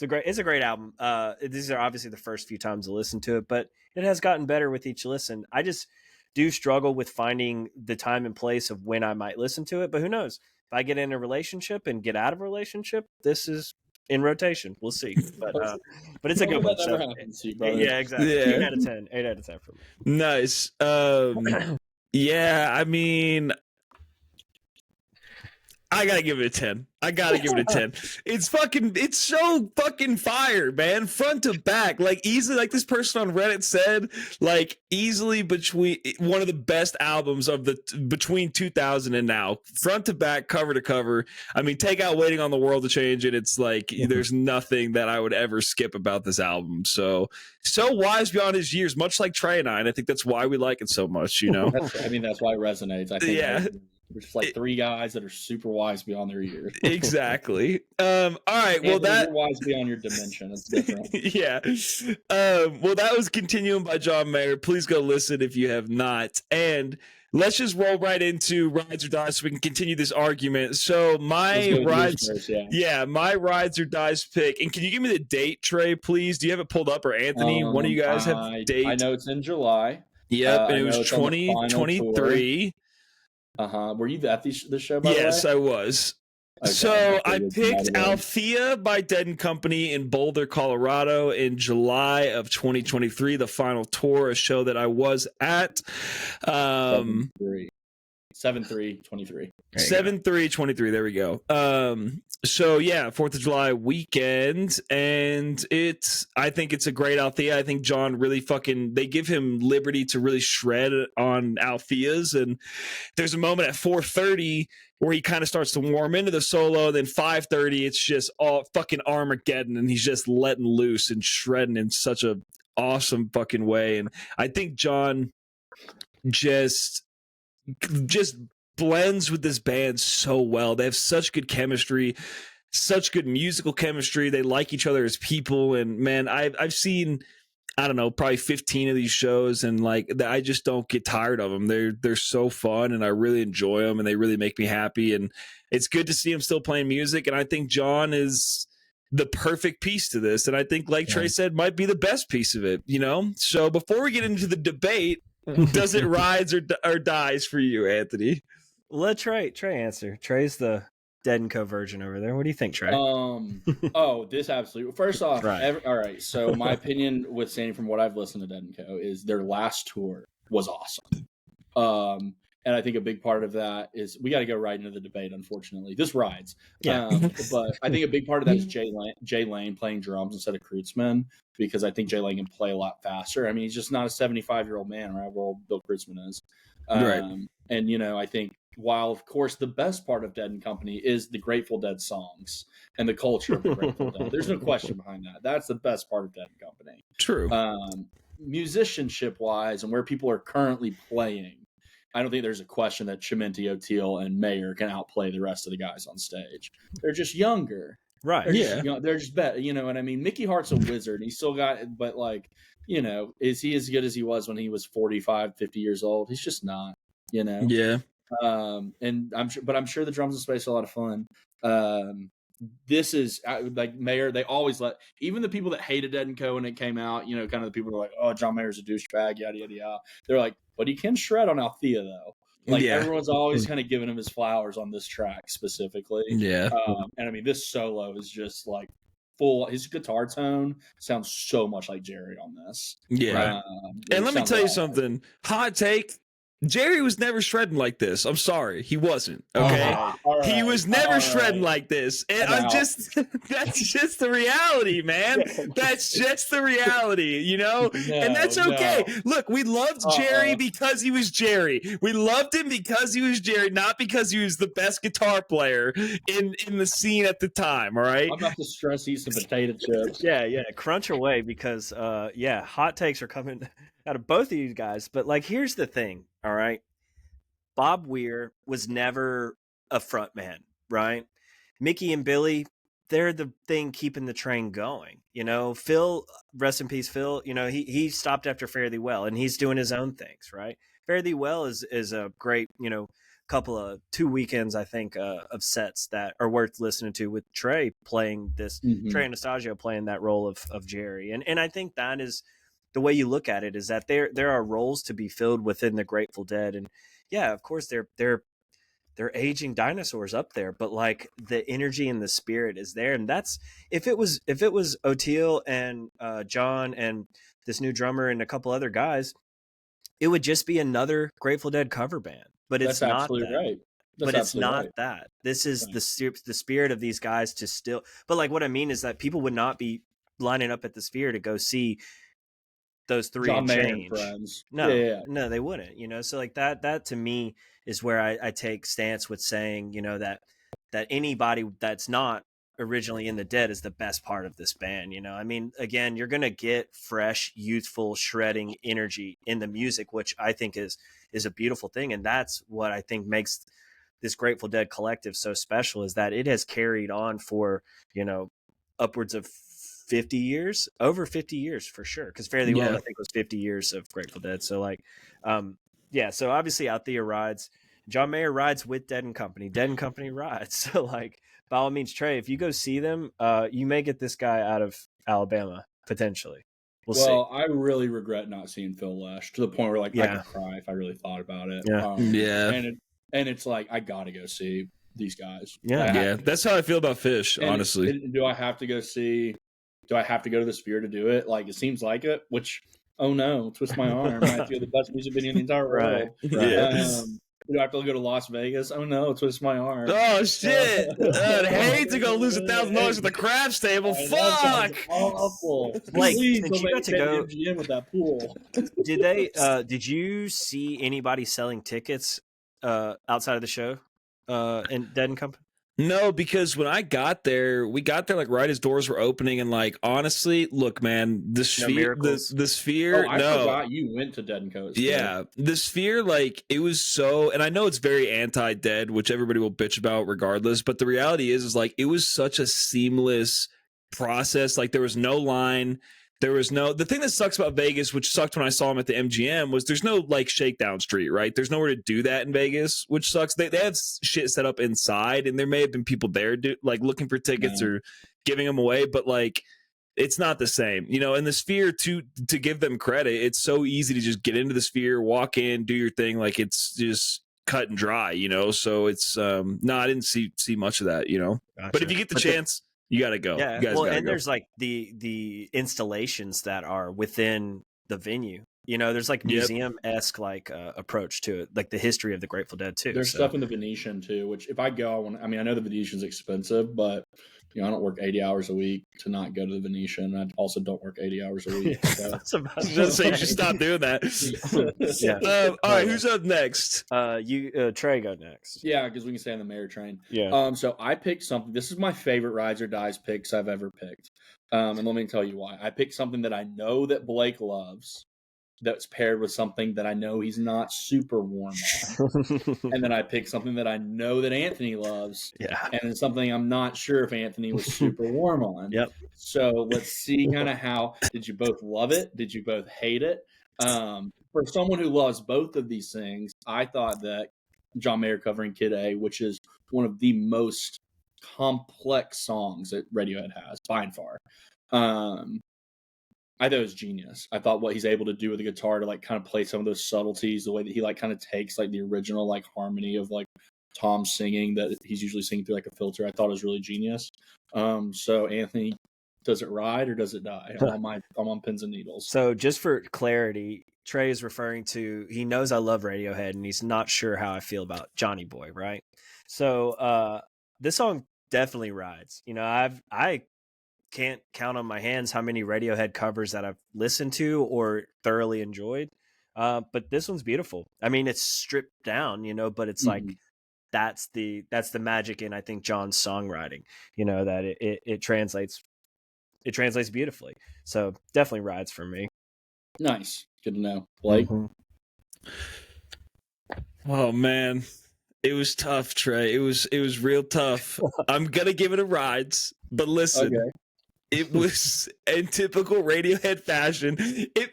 It's a great album. These are obviously the first few times I listened to it, but it has gotten better with each listen. I just do struggle with finding the time and place of when I might listen to it, but who knows? If I get in a relationship and get out of a relationship, this is in rotation. We'll see. But it's a good one. So, yeah, exactly. Yeah. 8 out of 10. 8 out of 10 for me. Nice. Yeah, I mean, I gotta give it a 10. It's so fucking fire, man. Front to back. Like easily, like this person on Reddit said, like easily between one of the best albums of between 2000 and now. Front to back, cover to cover. I mean, take out Waiting on the World to Change it. It's like there's nothing that I would ever skip about this album. So wise beyond his years, much like Trey and I think that's why we like it so much, you know? That's why it resonates. I think. Yeah. We're just like three guys that are super wise beyond their years. Exactly. All right. Well, Anthony, you're wise beyond your dimension. It's different. Yeah. Well, that was Continuum by John Mayer. Please go listen if you have not. And let's just roll right into rides or dies so we can continue this argument. So my rides, first, my rides or dies pick. And can you give me the date, Trey, please? Do you have it pulled up, or Anthony? One of you guys have date? I know it's in July. Yep, and it was 2023. Were you at this show, by the way? Yes, I was. Okay, so I picked Althea by Dead and Company in Boulder, Colorado in July of 2023, the final tour, a show that I was at. 7/3/23. 7/3/23. There we go. So yeah, 4th of July weekend, and I think it's a great Althea. I think John really they give him liberty to really shred on Altheas, and there's a moment at 4:30 where he kind of starts to warm into the solo. Then 5:30, it's just all fucking Armageddon, and he's just letting loose and shredding in such a awesome fucking way. And I think John just blends with this band so well. They have such good chemistry, such good musical chemistry. They like each other as people. And man, I've seen, I don't know, probably 15 of these shows, and like I just don't get tired of them. They're so fun, and I really enjoy them, and they really make me happy. And it's good to see them still playing music. And I think John is the perfect piece to this. And I think, like Trey said, might be the best piece of it, you know? So before we get into the debate, does it rides or dies for you, Anthony? Let Trey answer. Trey's the Dead and Co version over there. What do you think, Trey? This absolutely. First off, all right. So my opinion with Sandy, from what I've listened to Dead and Co, is their last tour was awesome. And I think a big part of that is we got to go right into the debate. Unfortunately, this rides. Yeah. But I think a big part of that is Jay Lane playing drums instead of Kreutzmann, because I think Jay Lane can play a lot faster. I mean, he's just not a 75-year-old man, right? Where old Bill Kreutzmann is. Right. And I think, while of course the best part of Dead and Company is the Grateful Dead songs and the culture of the Grateful Dead, there's no question behind that. That's the best part of Dead and Company. True. Musicianship wise, and where people are currently playing, I don't think there's a question that Chimenti, O'Teal, and Mayer can outplay the rest of the guys on stage. They're just younger. Right. They're just better. You know what I mean? Mickey Hart's a wizard. He still got, but like, is he as good as he was when he was 45, 50 years old? He's just not, Yeah. And I'm sure the drums in space are a lot of fun. This is like Mayer. They always let, even the people that hated Dead and Co when it came out, kind of the people who are like, oh, John Mayer's a douchebag, yada yada yada. They're like, but he can shred on Althea though. Like everyone's always kind of giving him his flowers on this track specifically. Yeah. And I mean, this solo is just like full. His guitar tone sounds so much like Jerry on this. Yeah. And let me tell you something. Hot take. Jerry was never shredding like this. I'm sorry. He wasn't. Okay. All right. He was never shredding like this. And that's just the reality, man. That's just the reality, and that's okay. No. Look, we loved Jerry because he was Jerry. We loved him because he was Jerry, not because he was the best guitar player in the scene at the time. All right. I'm about to stress eat some potato chips. Yeah. Crunch away, because hot takes are coming out of both of you guys. But like, here's the thing. All right. Bob Weir was never a front man, right? Mickey and Billy, they're the thing keeping the train going. Phil, rest in peace, Phil, he stopped after Fare Thee Well, and he's doing his own things, right? Fare Thee Well is a great, couple of 2 weekends, I think, of sets that are worth listening to, with Trey playing this, Trey Anastasio playing that role of Jerry. And I think that is the way you look at it, is that there are roles to be filled within the Grateful Dead. And yeah, of course they're aging dinosaurs up there, but like the energy and the spirit is there. And that's, if it was O'Teal and John and this new drummer and a couple other guys, it would just be another Grateful Dead cover band. But it's not that. Right. But it's not that. This is the spirit of these guys to still. But like, what I mean is that people would not be lining up at the Sphere to go see those three John and Mayer change. And friends. No, they wouldn't. So like that to me is where I take stance with saying, that anybody that's not originally in the Dead is the best part of this band. I mean, again, you're gonna get fresh, youthful, shredding energy in the music, which I think is a beautiful thing, and that's what I think makes this Grateful Dead collective so special is that it has carried on for, upwards of 50 years, over 50 years for sure. Because Fairly Well, I think, was 50 years of Grateful Dead. So so obviously Althea rides. John Mayer rides with Dead and Company. Dead and Company rides. So by all means, Trey, if you go see them, you may get this guy out of Alabama potentially. We'll see. I really regret not seeing Phil Lesh, to the point where I could cry if I really thought about it. And it's like, I gotta go see these guys. Yeah. That's how I feel about Fish, honestly. Do I have to go to the Sphere to do it? Like, it seems like it, which, oh no, twist my arm. I feel the best music video in the entire world. Right. Do I have to go to Las Vegas? Oh no, twist my arm. Oh shit! I'd hate to go lose $1,000 at the craps table. Fuck! Awful. Like, please since you got to go MGM with that pool. Did you see anybody selling tickets outside of the show in Dead and Company? No, because when we got there like right as doors were opening, and like, honestly, look, man, the Sphere, the Sphere. I forgot you went to Dead and Co. Yeah, the Sphere, like, it was so, and I know it's very anti-Dead, which everybody will bitch about regardless, but the reality is like, it was such a seamless process. Like, there was no line. The thing that sucks about Vegas, which sucked when I saw him at the MGM, was there's no like shakedown street, right? There's nowhere to do that in Vegas, which sucks. They have shit set up inside, and there may have been people there like looking for tickets or giving them away, but like, it's not the same, and the Sphere, to give them credit, it's so easy to just get into the Sphere, walk in, do your thing. Like, it's just cut and dry, so it's I didn't see much of that, Gotcha. But if you get the chance, you gotta go. Yeah, go. There's like the installations that are within the venue. There's like museum-esque like approach to it, like the history of the Grateful Dead too. There's stuff in the Venetian too, which if I go, I know the Venetian's expensive, but I don't work 80 hours a week to not go to the Venetian. I also don't work 80 hours a week. So. You should stop doing that. All right, who's up next? Trey, go next. Yeah, because we can stay on the Mayor train. Yeah. So I picked something. This is my favorite Rides or Dies picks I've ever picked. And let me tell you why. I picked something that I know that Blake loves, that's paired with something that I know he's not super warm on. And then I picked something that I know that Anthony loves. Yeah. And it's something I'm not sure if Anthony was super warm on. Yep. So let's see kind of how, did you both love it? Did you both hate it? For someone who loves both of these things, I thought that John Mayer covering Kid A, which is one of the most complex songs that Radiohead has by and far. I thought it was genius. I thought what he's able to do with the guitar to like kind of play some of those subtleties, the way that he like kind of takes like the original like harmony of like Tom singing that he's usually singing through like a filter, I thought was really genius. So Anthony, does it ride or does it die? I'm on pins and needles. So just for clarity, Trey is referring to, he knows I love Radiohead and he's not sure how I feel about Johnny Boy, right? So this song definitely rides. I can't count on my hands how many Radiohead covers that I've listened to or thoroughly enjoyed. But this one's beautiful. I mean, it's stripped down, but it's like, that's the magic in, I think, John's songwriting, that it translates beautifully. So definitely rides for me. Nice. Good to know. Blake? Oh man, it was tough, Trey. It was real tough. I'm gonna give it a rides, but listen. Okay. It was in typical Radiohead fashion.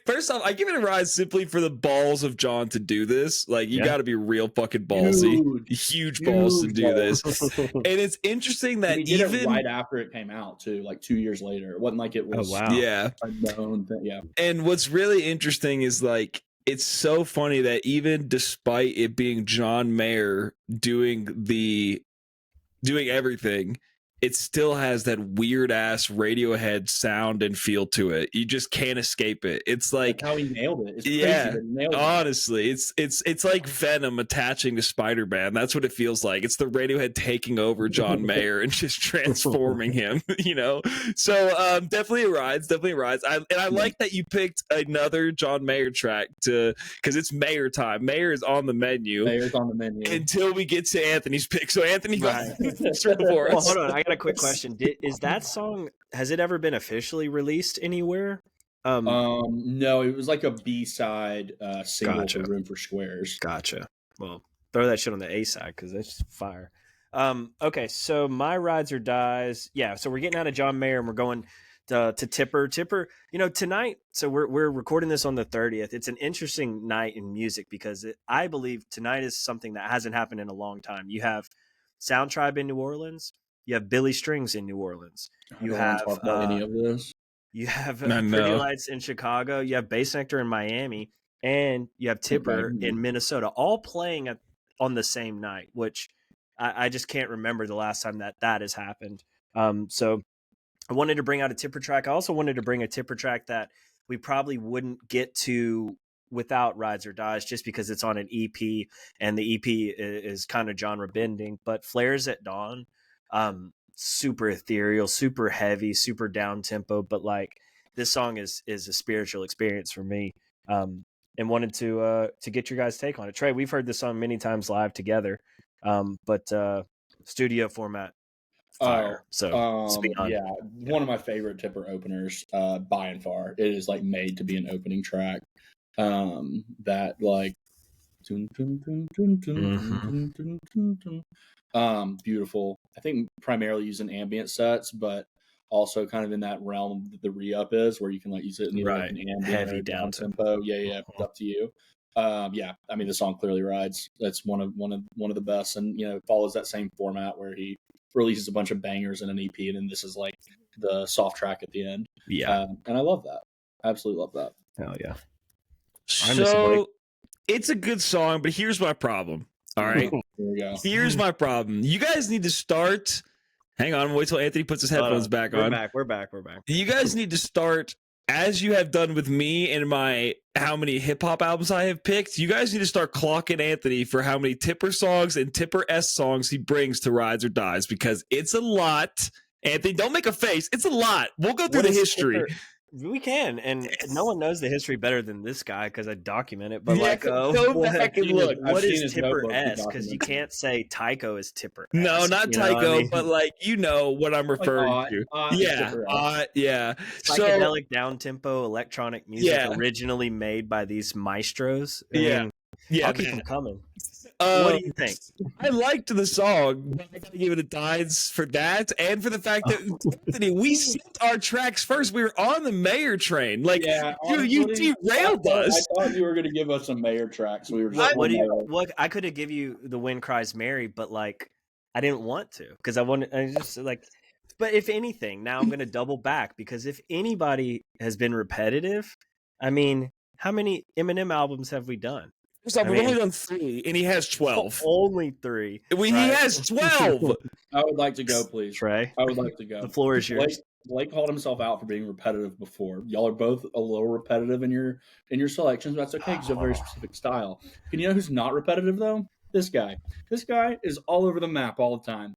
First off, I give it a rise simply for the balls of John to do this. Like, you got to be real fucking ballsy, huge balls to do this. And it's interesting that he did it right after it came out too, like 2 years later. It wasn't like it was. Oh wow, yeah. Unknown thing. Yeah. And what's really interesting is like, it's so funny that even despite it being John Mayer doing everything, it still has that weird ass Radiohead sound and feel to it. You just can't escape it. It's like how he nailed it. It's crazy, yeah, but he nailed honestly, it's like Venom attaching to Spider-Man. That's what it feels like. It's the Radiohead taking over John Mayer and just transforming him. So definitely a ride. I like that you picked another John Mayer track because it's Mayer time. Mayer is on the menu. Mayer's on the menu until we get to Anthony's pick. So Anthony, right. before us. Hold on, I got a quick question. Is that song, has it ever been officially released anywhere? No, it was like a B-side single for Room for Squares. Gotcha. Well, throw that shit on the A side because that's just fire. Okay, so my rides or dies. Yeah, so we're getting out of John Mayer and we're going to Tipper. Tipper, tonight. So we're recording this on the 30th. It's an interesting night in music because I believe tonight is something that hasn't happened in a long time. You have Sound Tribe in New Orleans. You have Billy Strings in New Orleans. You have talk about any of this. You have Pretty Lights in Chicago. You have Bass Nectar in Miami, and you have Tipper in Minnesota, all playing on the same night, which I just can't remember the last time that has happened. So I wanted to bring out a Tipper track. I also wanted to bring a Tipper track that we probably wouldn't get to without Rides or Dies, just because it's on an EP, and the EP is kind of genre bending. But Flares at Dawn, super ethereal, super heavy, super down tempo, but like this song is a spiritual experience for me. And wanted to get your guys' take on it. Trey, we've heard this song many times live together, but studio format fire. One of my favorite Tipper openers, by and far. It is like made to be an opening track. That like beautiful. I think primarily using ambient sets, but also kind of in that realm that the re-up is, where you can like use it in either like an ambient heavy or down tempo. Yeah, up to you. I mean the song clearly rides. That's one of the best, and it follows that same format where he releases a bunch of bangers in an EP, and then this is like the soft track at the end. Yeah, and I love that. Absolutely love that. Hell yeah. So it's a good song, but here's my problem. All right, here we go. Here's my problem. You guys need to start. Hang on, wait till Anthony puts his headphones back on. We're back. You guys need to start, as you have done with me and my how many hip hop albums I have picked. You guys need to start clocking Anthony for how many Tipper songs and Tipper-esque songs he brings to Rides or Dies, because it's a lot. Anthony, don't make a face. It's a lot. We'll go through the history. Tipper? We can, and no one knows the history better than this guy because I document it. But go back and look. What is Tipper-esque? Because you can't say Tycho is Tipper-esque. No, not Tycho, but like what I'm referring to. Yeah. Psychedelic down tempo electronic music originally made by these maestros. I'll keep them coming. What do you think? I liked the song, but I gotta give it a dies for that, and for the fact that Anthony, we sent our tracks first. We were on the Mayer train. Like, you derailed us. I thought you were gonna give us some Mayer tracks. We were just I could have give you The Wind Cries Mary, but like I didn't want to because but if anything, now I'm gonna double back, because if anybody has been repetitive, I mean, how many Eminem albums have we done? We've only done 3, and he has 12. Only 3. He has 12. I would like to go, please. Trey, I would like to go. The floor is yours. Blake called himself out for being repetitive before. Y'all are both a little repetitive in your selections. But that's okay because you have a very specific style. And you know who's not repetitive, though? This guy. This guy is all over the map all the time.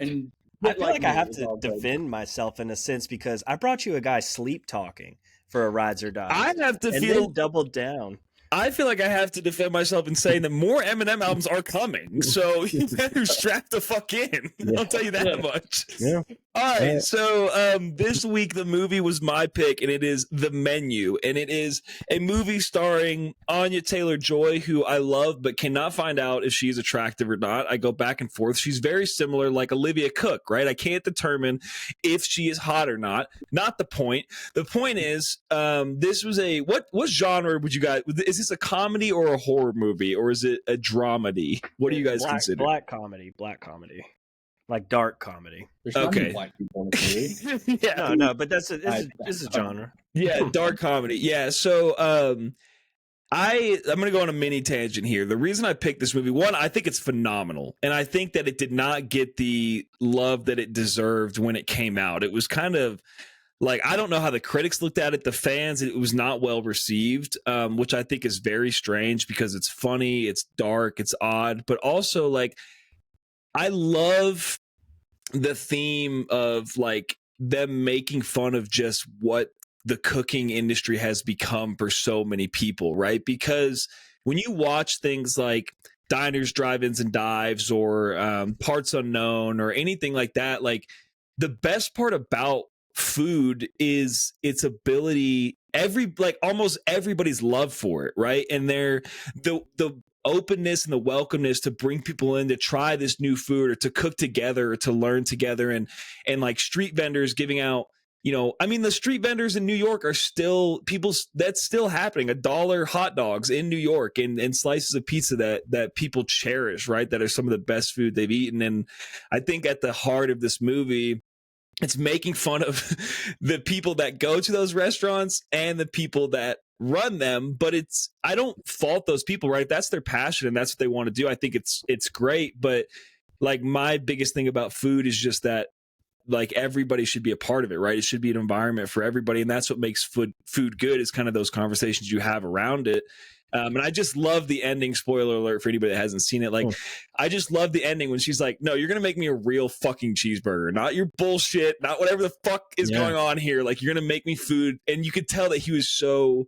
And I feel like I have to defend myself in a sense, because I brought you a guy sleep talking for a Rides or Dies. I have to feel doubled down. I feel like I have to defend myself in saying that more Eminem albums are coming, so you better strap the fuck in. I'll tell you that much. Yeah. All right, so this week the movie was my pick, and it is The Menu, and it is a movie starring Anya Taylor-Joy, who I love but cannot find out if she's attractive or not. I go back and forth. She's very similar, like Olivia Cook, right? I can't determine if she is hot or not. Not the point. The point is, this was what genre would you guys? Is this a comedy or a horror movie, or is it a dramedy? What do you guys consider? Black comedy, like dark comedy. There's not many black people in the movie. Yeah, no, but this is a genre. Yeah, dark comedy. Yeah, so I'm gonna go on a mini tangent here. The reason I picked this movie, one, I think it's phenomenal, and I think that it did not get the love that it deserved when it came out. It was kind of like, I don't know how the critics looked at it, the fans, it was not well received, which I think is very strange because it's funny, it's dark, it's odd, but also, like, I love the theme of, like, them making fun of just what the cooking industry has become for so many people, right? Because when you watch things like Diners, Drive-Ins, and Dives, or Parts Unknown, or anything like that, like, the best part about food is its ability, almost everybody's love for it, right? And the openness and the welcomeness to bring people in to try this new food or to cook together or to learn together, and like street vendors giving out, I mean, the street vendors in New York are still that's still happening. $1 hot dogs in New York, and slices of pizza that people cherish, right? That are some of the best food they've eaten. And I think at the heart of this movie, it's making fun of the people that go to those restaurants and the people that run them. But I don't fault those people, right? That's their passion and that's what they want to do. I think it's great. But like, my biggest thing about food is just that, like, everybody should be a part of it, right? It should be an environment for everybody. And that's what makes food good, is kind of those conversations you have around it. And I just love the ending. Spoiler alert for anybody that hasn't seen it. Like, I just love the ending when she's like, no, you're going to make me a real fucking cheeseburger, not your bullshit, not whatever the fuck is going on here. Like, you're going to make me food. And you could tell that he was so,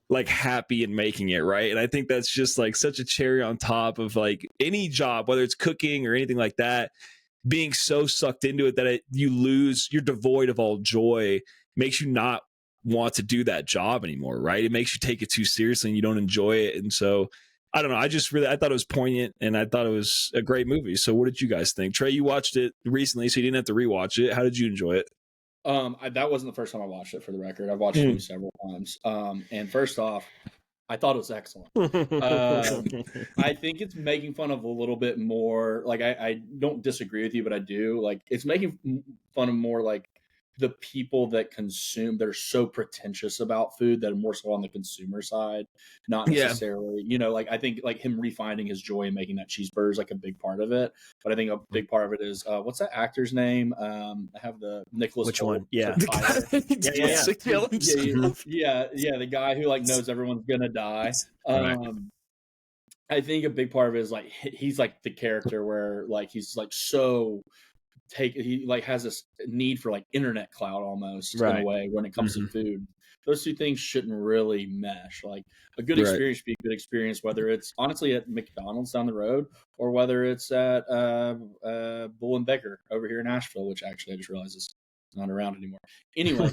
like, happy in making it, right? And I think that's just like such a cherry on top of like any job, whether it's cooking or anything like that. Being so sucked into it that you're devoid of all joy, makes you not want to do that job anymore, right? It makes you take it too seriously and you don't enjoy it. And so, I don't know, I thought it was poignant and I thought it was a great movie. So what did you guys think? Trey, you watched it recently, so you didn't have to rewatch it. How did you enjoy it? That wasn't the first time I watched it, for the record. I've watched it several times. And first off, I thought it was excellent. I think it's making fun of a little bit more. Like, I don't disagree with you, but I do. Like, it's making fun of more like the people that consume. They're so pretentious about food that are more so on the consumer side, not necessarily. Like, I think like him refinding his joy in making that cheeseburger is like a big part of it. But I think a big part of it is what's that actor's name? I have the Nicholas. Which one? Yeah. Yeah. The guy who like knows everyone's gonna die. I think a big part of it is like he's like the character where like he's like so he like has this need for like internet clout almost in a way when it comes to food. Those two things shouldn't really mesh. Like, a good experience should be a good experience, whether it's honestly at McDonald's down the road or whether it's at Bull and Becker over here in Asheville, which actually I just realized is not around anymore. Anyway,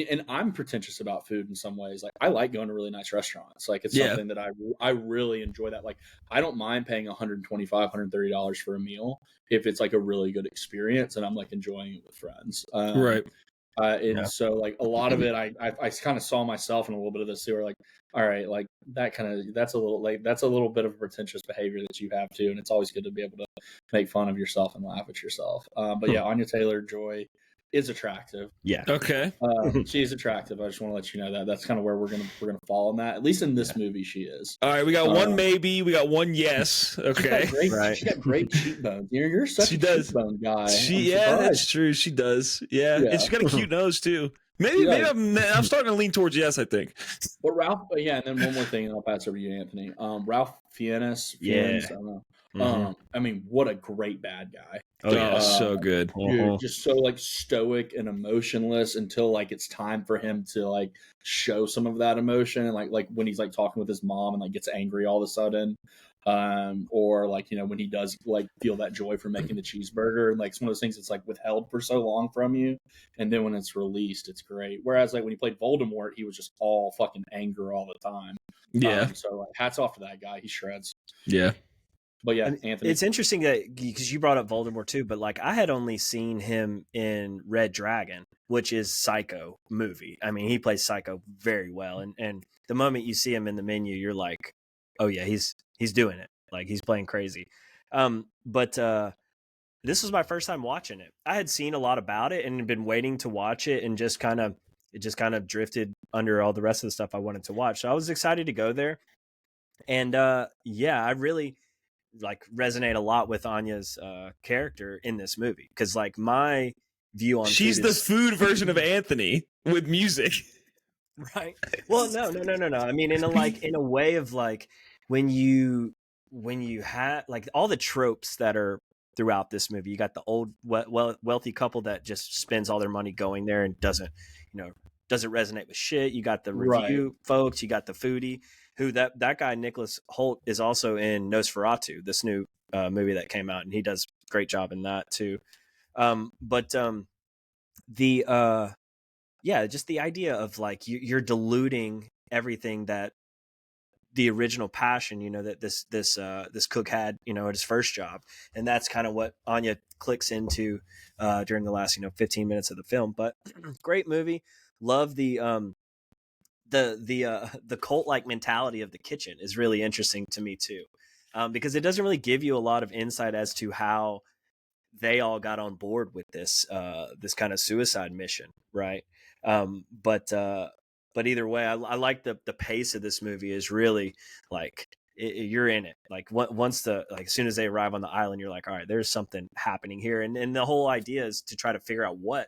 and I'm pretentious about food in some ways. Like, I like going to really nice restaurants. Like, it's something that I really enjoy. That, like, I don't mind paying $125, $130 for a meal if it's like a really good experience and I'm like enjoying it with friends. So like a lot of it, I kind of saw myself in a little bit of this too, where like, all right, like that's a little bit of pretentious behavior that you have too. And it's always good to be able to make fun of yourself and laugh at yourself. But yeah, Anya Taylor-Joy is attractive. Yeah. Okay. She is attractive. I just want to let you know that that's kind of where we're gonna fall on that. At least in this movie, she is. All right, we got one maybe, we got one yes. Okay. She got great cheekbones. You're such a cheekbone guy. That's true. She does. Yeah. And she's got a cute nose too. Maybe I'm starting to lean towards yes, I think. But Ralph, and then one more thing, and I'll pass over to you, Anthony. Ralph Fiennes. I don't know. I mean, what a great bad guy. Oh yeah, so good. Dude, just so like stoic and emotionless until like it's time for him to like show some of that emotion, and like when he's like talking with his mom and like gets angry all of a sudden, or like when he does like feel that joy for making the cheeseburger, and like it's one of those things that's like withheld for so long from you, and then when it's released, it's great. Whereas like when he played Voldemort, he was just all fucking anger all the time. So like, hats off to that guy. He shreds. Yeah. But yeah, Anthony. It's interesting that because you brought up Voldemort too, but like I had only seen him in Red Dragon, which is Psycho movie. I mean, he plays Psycho very well, and the moment you see him in the menu, you're like, oh yeah, he's doing it. Like, he's playing crazy. But this was my first time watching it. I had seen a lot about it and been waiting to watch it, and it just kind of drifted under all the rest of the stuff I wanted to watch. So I was excited to go there, and I really like resonate a lot with Anya's character in this movie, because like my view on she's the food version of Anthony with music, right? Well, no. I mean, in a way of like when you have like all the tropes that are throughout this movie. You got the old wealthy couple that just spends all their money going there and doesn't resonate with shit. You got the review folks. You got the foodie. Who that guy Nicholas Hoult is also in Nosferatu, this new movie that came out, and he does a great job in that too. Just the idea of like you're diluting everything that the original passion, that this cook had, at his first job. And that's kind of what Anya clicks into during the last, 15 minutes of the film. But great movie. Love the cult-like mentality of the kitchen is really interesting to me too. Because it doesn't really give you a lot of insight as to how they all got on board with this kind of suicide mission, right? But either way, I like the pace of this movie is really like you're in it. Like once as soon as they arrive on the island, you're like, all right, there's something happening here, and the whole idea is to try to figure out what.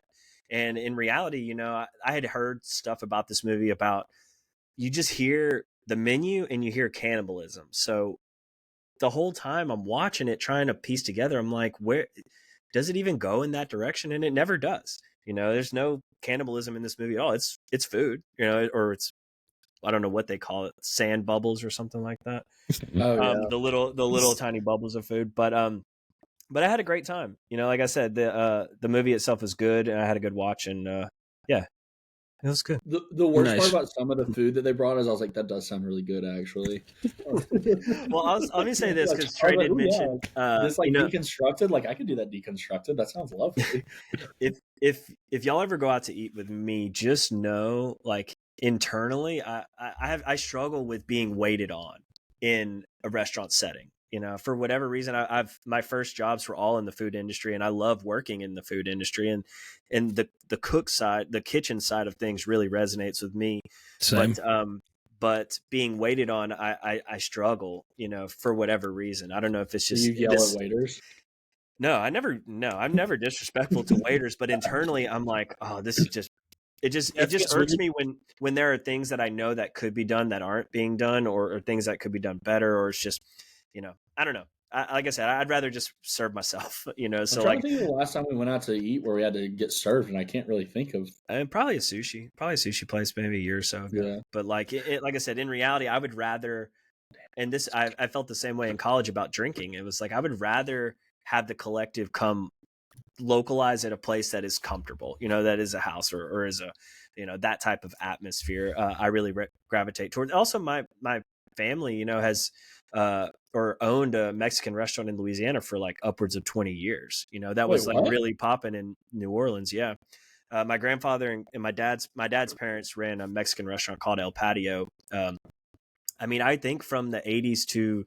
And in reality, I had heard stuff about this movie about you just hear the menu and you hear cannibalism. So the whole time I'm watching it, trying to piece together, I'm like, where does it even go in that direction? And it never does. There's no cannibalism in this movie at all. It's food, or it's, I don't know what they call it, sand bubbles or something like that. The little tiny bubbles of food. But I had a great time. Like I said, the movie itself was good, and I had a good watch, and yeah, it was good. The worst part about some of the food that they brought is I was like, that does sound really good, actually. Well, let me say this, because Trey did mention this deconstructed. Like, I could do that deconstructed. That sounds lovely. If y'all ever go out to eat with me, just know, like, internally, I struggle with being waited on in a restaurant setting. For whatever reason, my first jobs were all in the food industry, and I love working in the food industry, and the cook side, the kitchen side of things really resonates with me. Same. But being waited on, I struggle, for whatever reason. I don't know if it's just you yell at waiters. No, I'm never disrespectful to waiters, but internally I'm like, oh, this is just, it just irks me when there are things that I know that could be done that aren't being done, or things that could be done better, or it's just, I don't know. Like I said, I'd rather just serve myself, So I'm trying to think of the last time we went out to eat where we had to get served, and I can't really think of. Probably a sushi place, maybe a year or so ago. Yeah. But like I said, in reality, I would rather, and this I felt the same way in college about drinking. It was like I would rather have the collective come localize at a place that is comfortable, that is a house or is a, that type of atmosphere. I really gravitate towards. Also, my family, has or owned a Mexican restaurant in Louisiana for like upwards of 20 years. That was like really popping in New Orleans. Yeah. My grandfather and my dad's parents ran a Mexican restaurant called El Patio. I think from the 80s to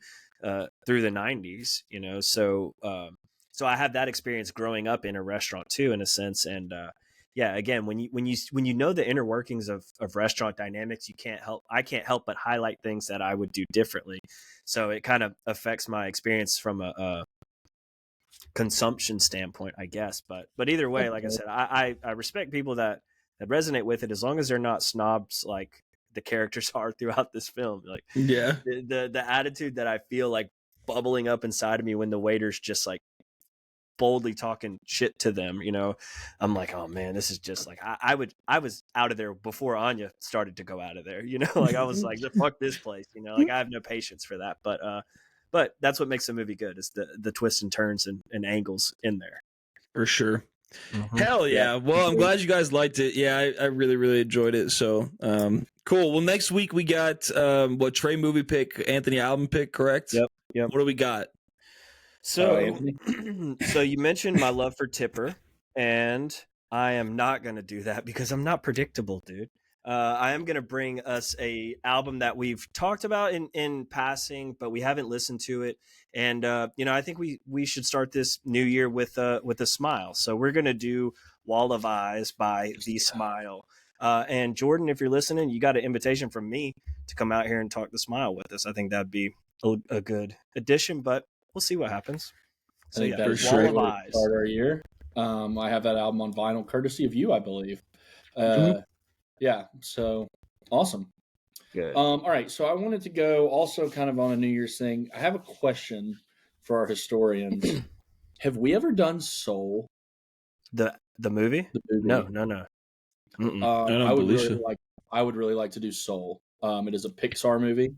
through the 90s, so I have that experience growing up in a restaurant too, in a sense. And yeah, again, when you know the inner workings of restaurant dynamics, I can't help but highlight things that I would do differently. So it kind of affects my experience from a consumption standpoint, I guess. But either way, like I said, I respect people that resonate with it, as long as they're not snobs like the characters are throughout this film. Like, yeah, the attitude that I feel like bubbling up inside of me when the waiter's just like boldly talking shit to them, I'm like, oh man, this is just like, I was out of there before Anya started to go out of there, like I was like, fuck this place, like I have no patience for that. But that's what makes the movie good, is the twists and turns and angles in there. For sure. Mm-hmm. Hell yeah. Well, I'm glad you guys liked it. Yeah, I really, really enjoyed it. So cool. Well, next week we got Trey movie pick, Anthony album pick, correct? Yep. What do we got? So, so you mentioned my love for Tipper, and I am not going to do that because I'm not predictable, dude. I am going to bring us a album that we've talked about in passing, but we haven't listened to it. And, I think we should start this new year with a smile. So we're going to do Wall of Eyes by The Smile. And Jordan, if you're listening, you got an invitation from me to come out here and talk The Smile with us. I think that'd be a good addition, but we'll see what happens. So yeah, for sure. Wall of Eyes. Start our year. I have that album on vinyl, courtesy of you, I believe. Yeah, so awesome. Good. All right, so I wanted to go also kind of on a New Year's thing. I have a question for our historians. Have we ever done Soul? The movie? The movie? No. I would really like to do Soul. It is a Pixar movie.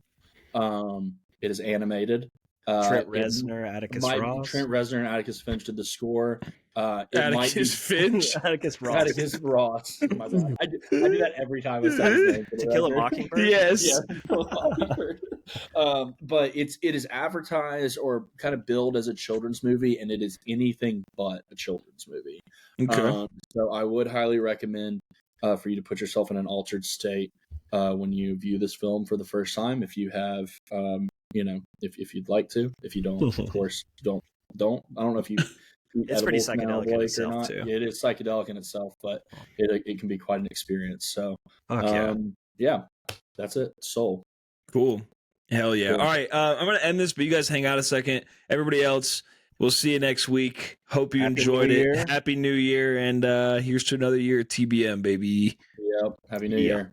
It is animated. Trent Reznor, Atticus Ross. Trent Reznor and Atticus Finch did the score. Atticus Finch? Atticus Ross. Atticus Ross. My bad. I do that every time I say his name. To Kill a Mockingbird? Yes. Yeah, Mockingbird. But it is advertised or kind of billed as a children's movie, and it is anything but a children's movie. Okay. So I would highly recommend for you to put yourself in an altered state when you view this film for the first time. If you have, if you'd like to. If you don't, of course, don't. I don't know if you. It's pretty psychedelic in itself too. It is psychedelic in itself, but it can be quite an experience. So, yeah, that's it. Soul. Cool. Hell yeah. Cool. All right. I'm going to end this, but you guys hang out a second. Everybody else, we'll see you next week. Hope you enjoyed it. Happy New Year. And here's to another year at TBM, baby. Yep. Happy New Year.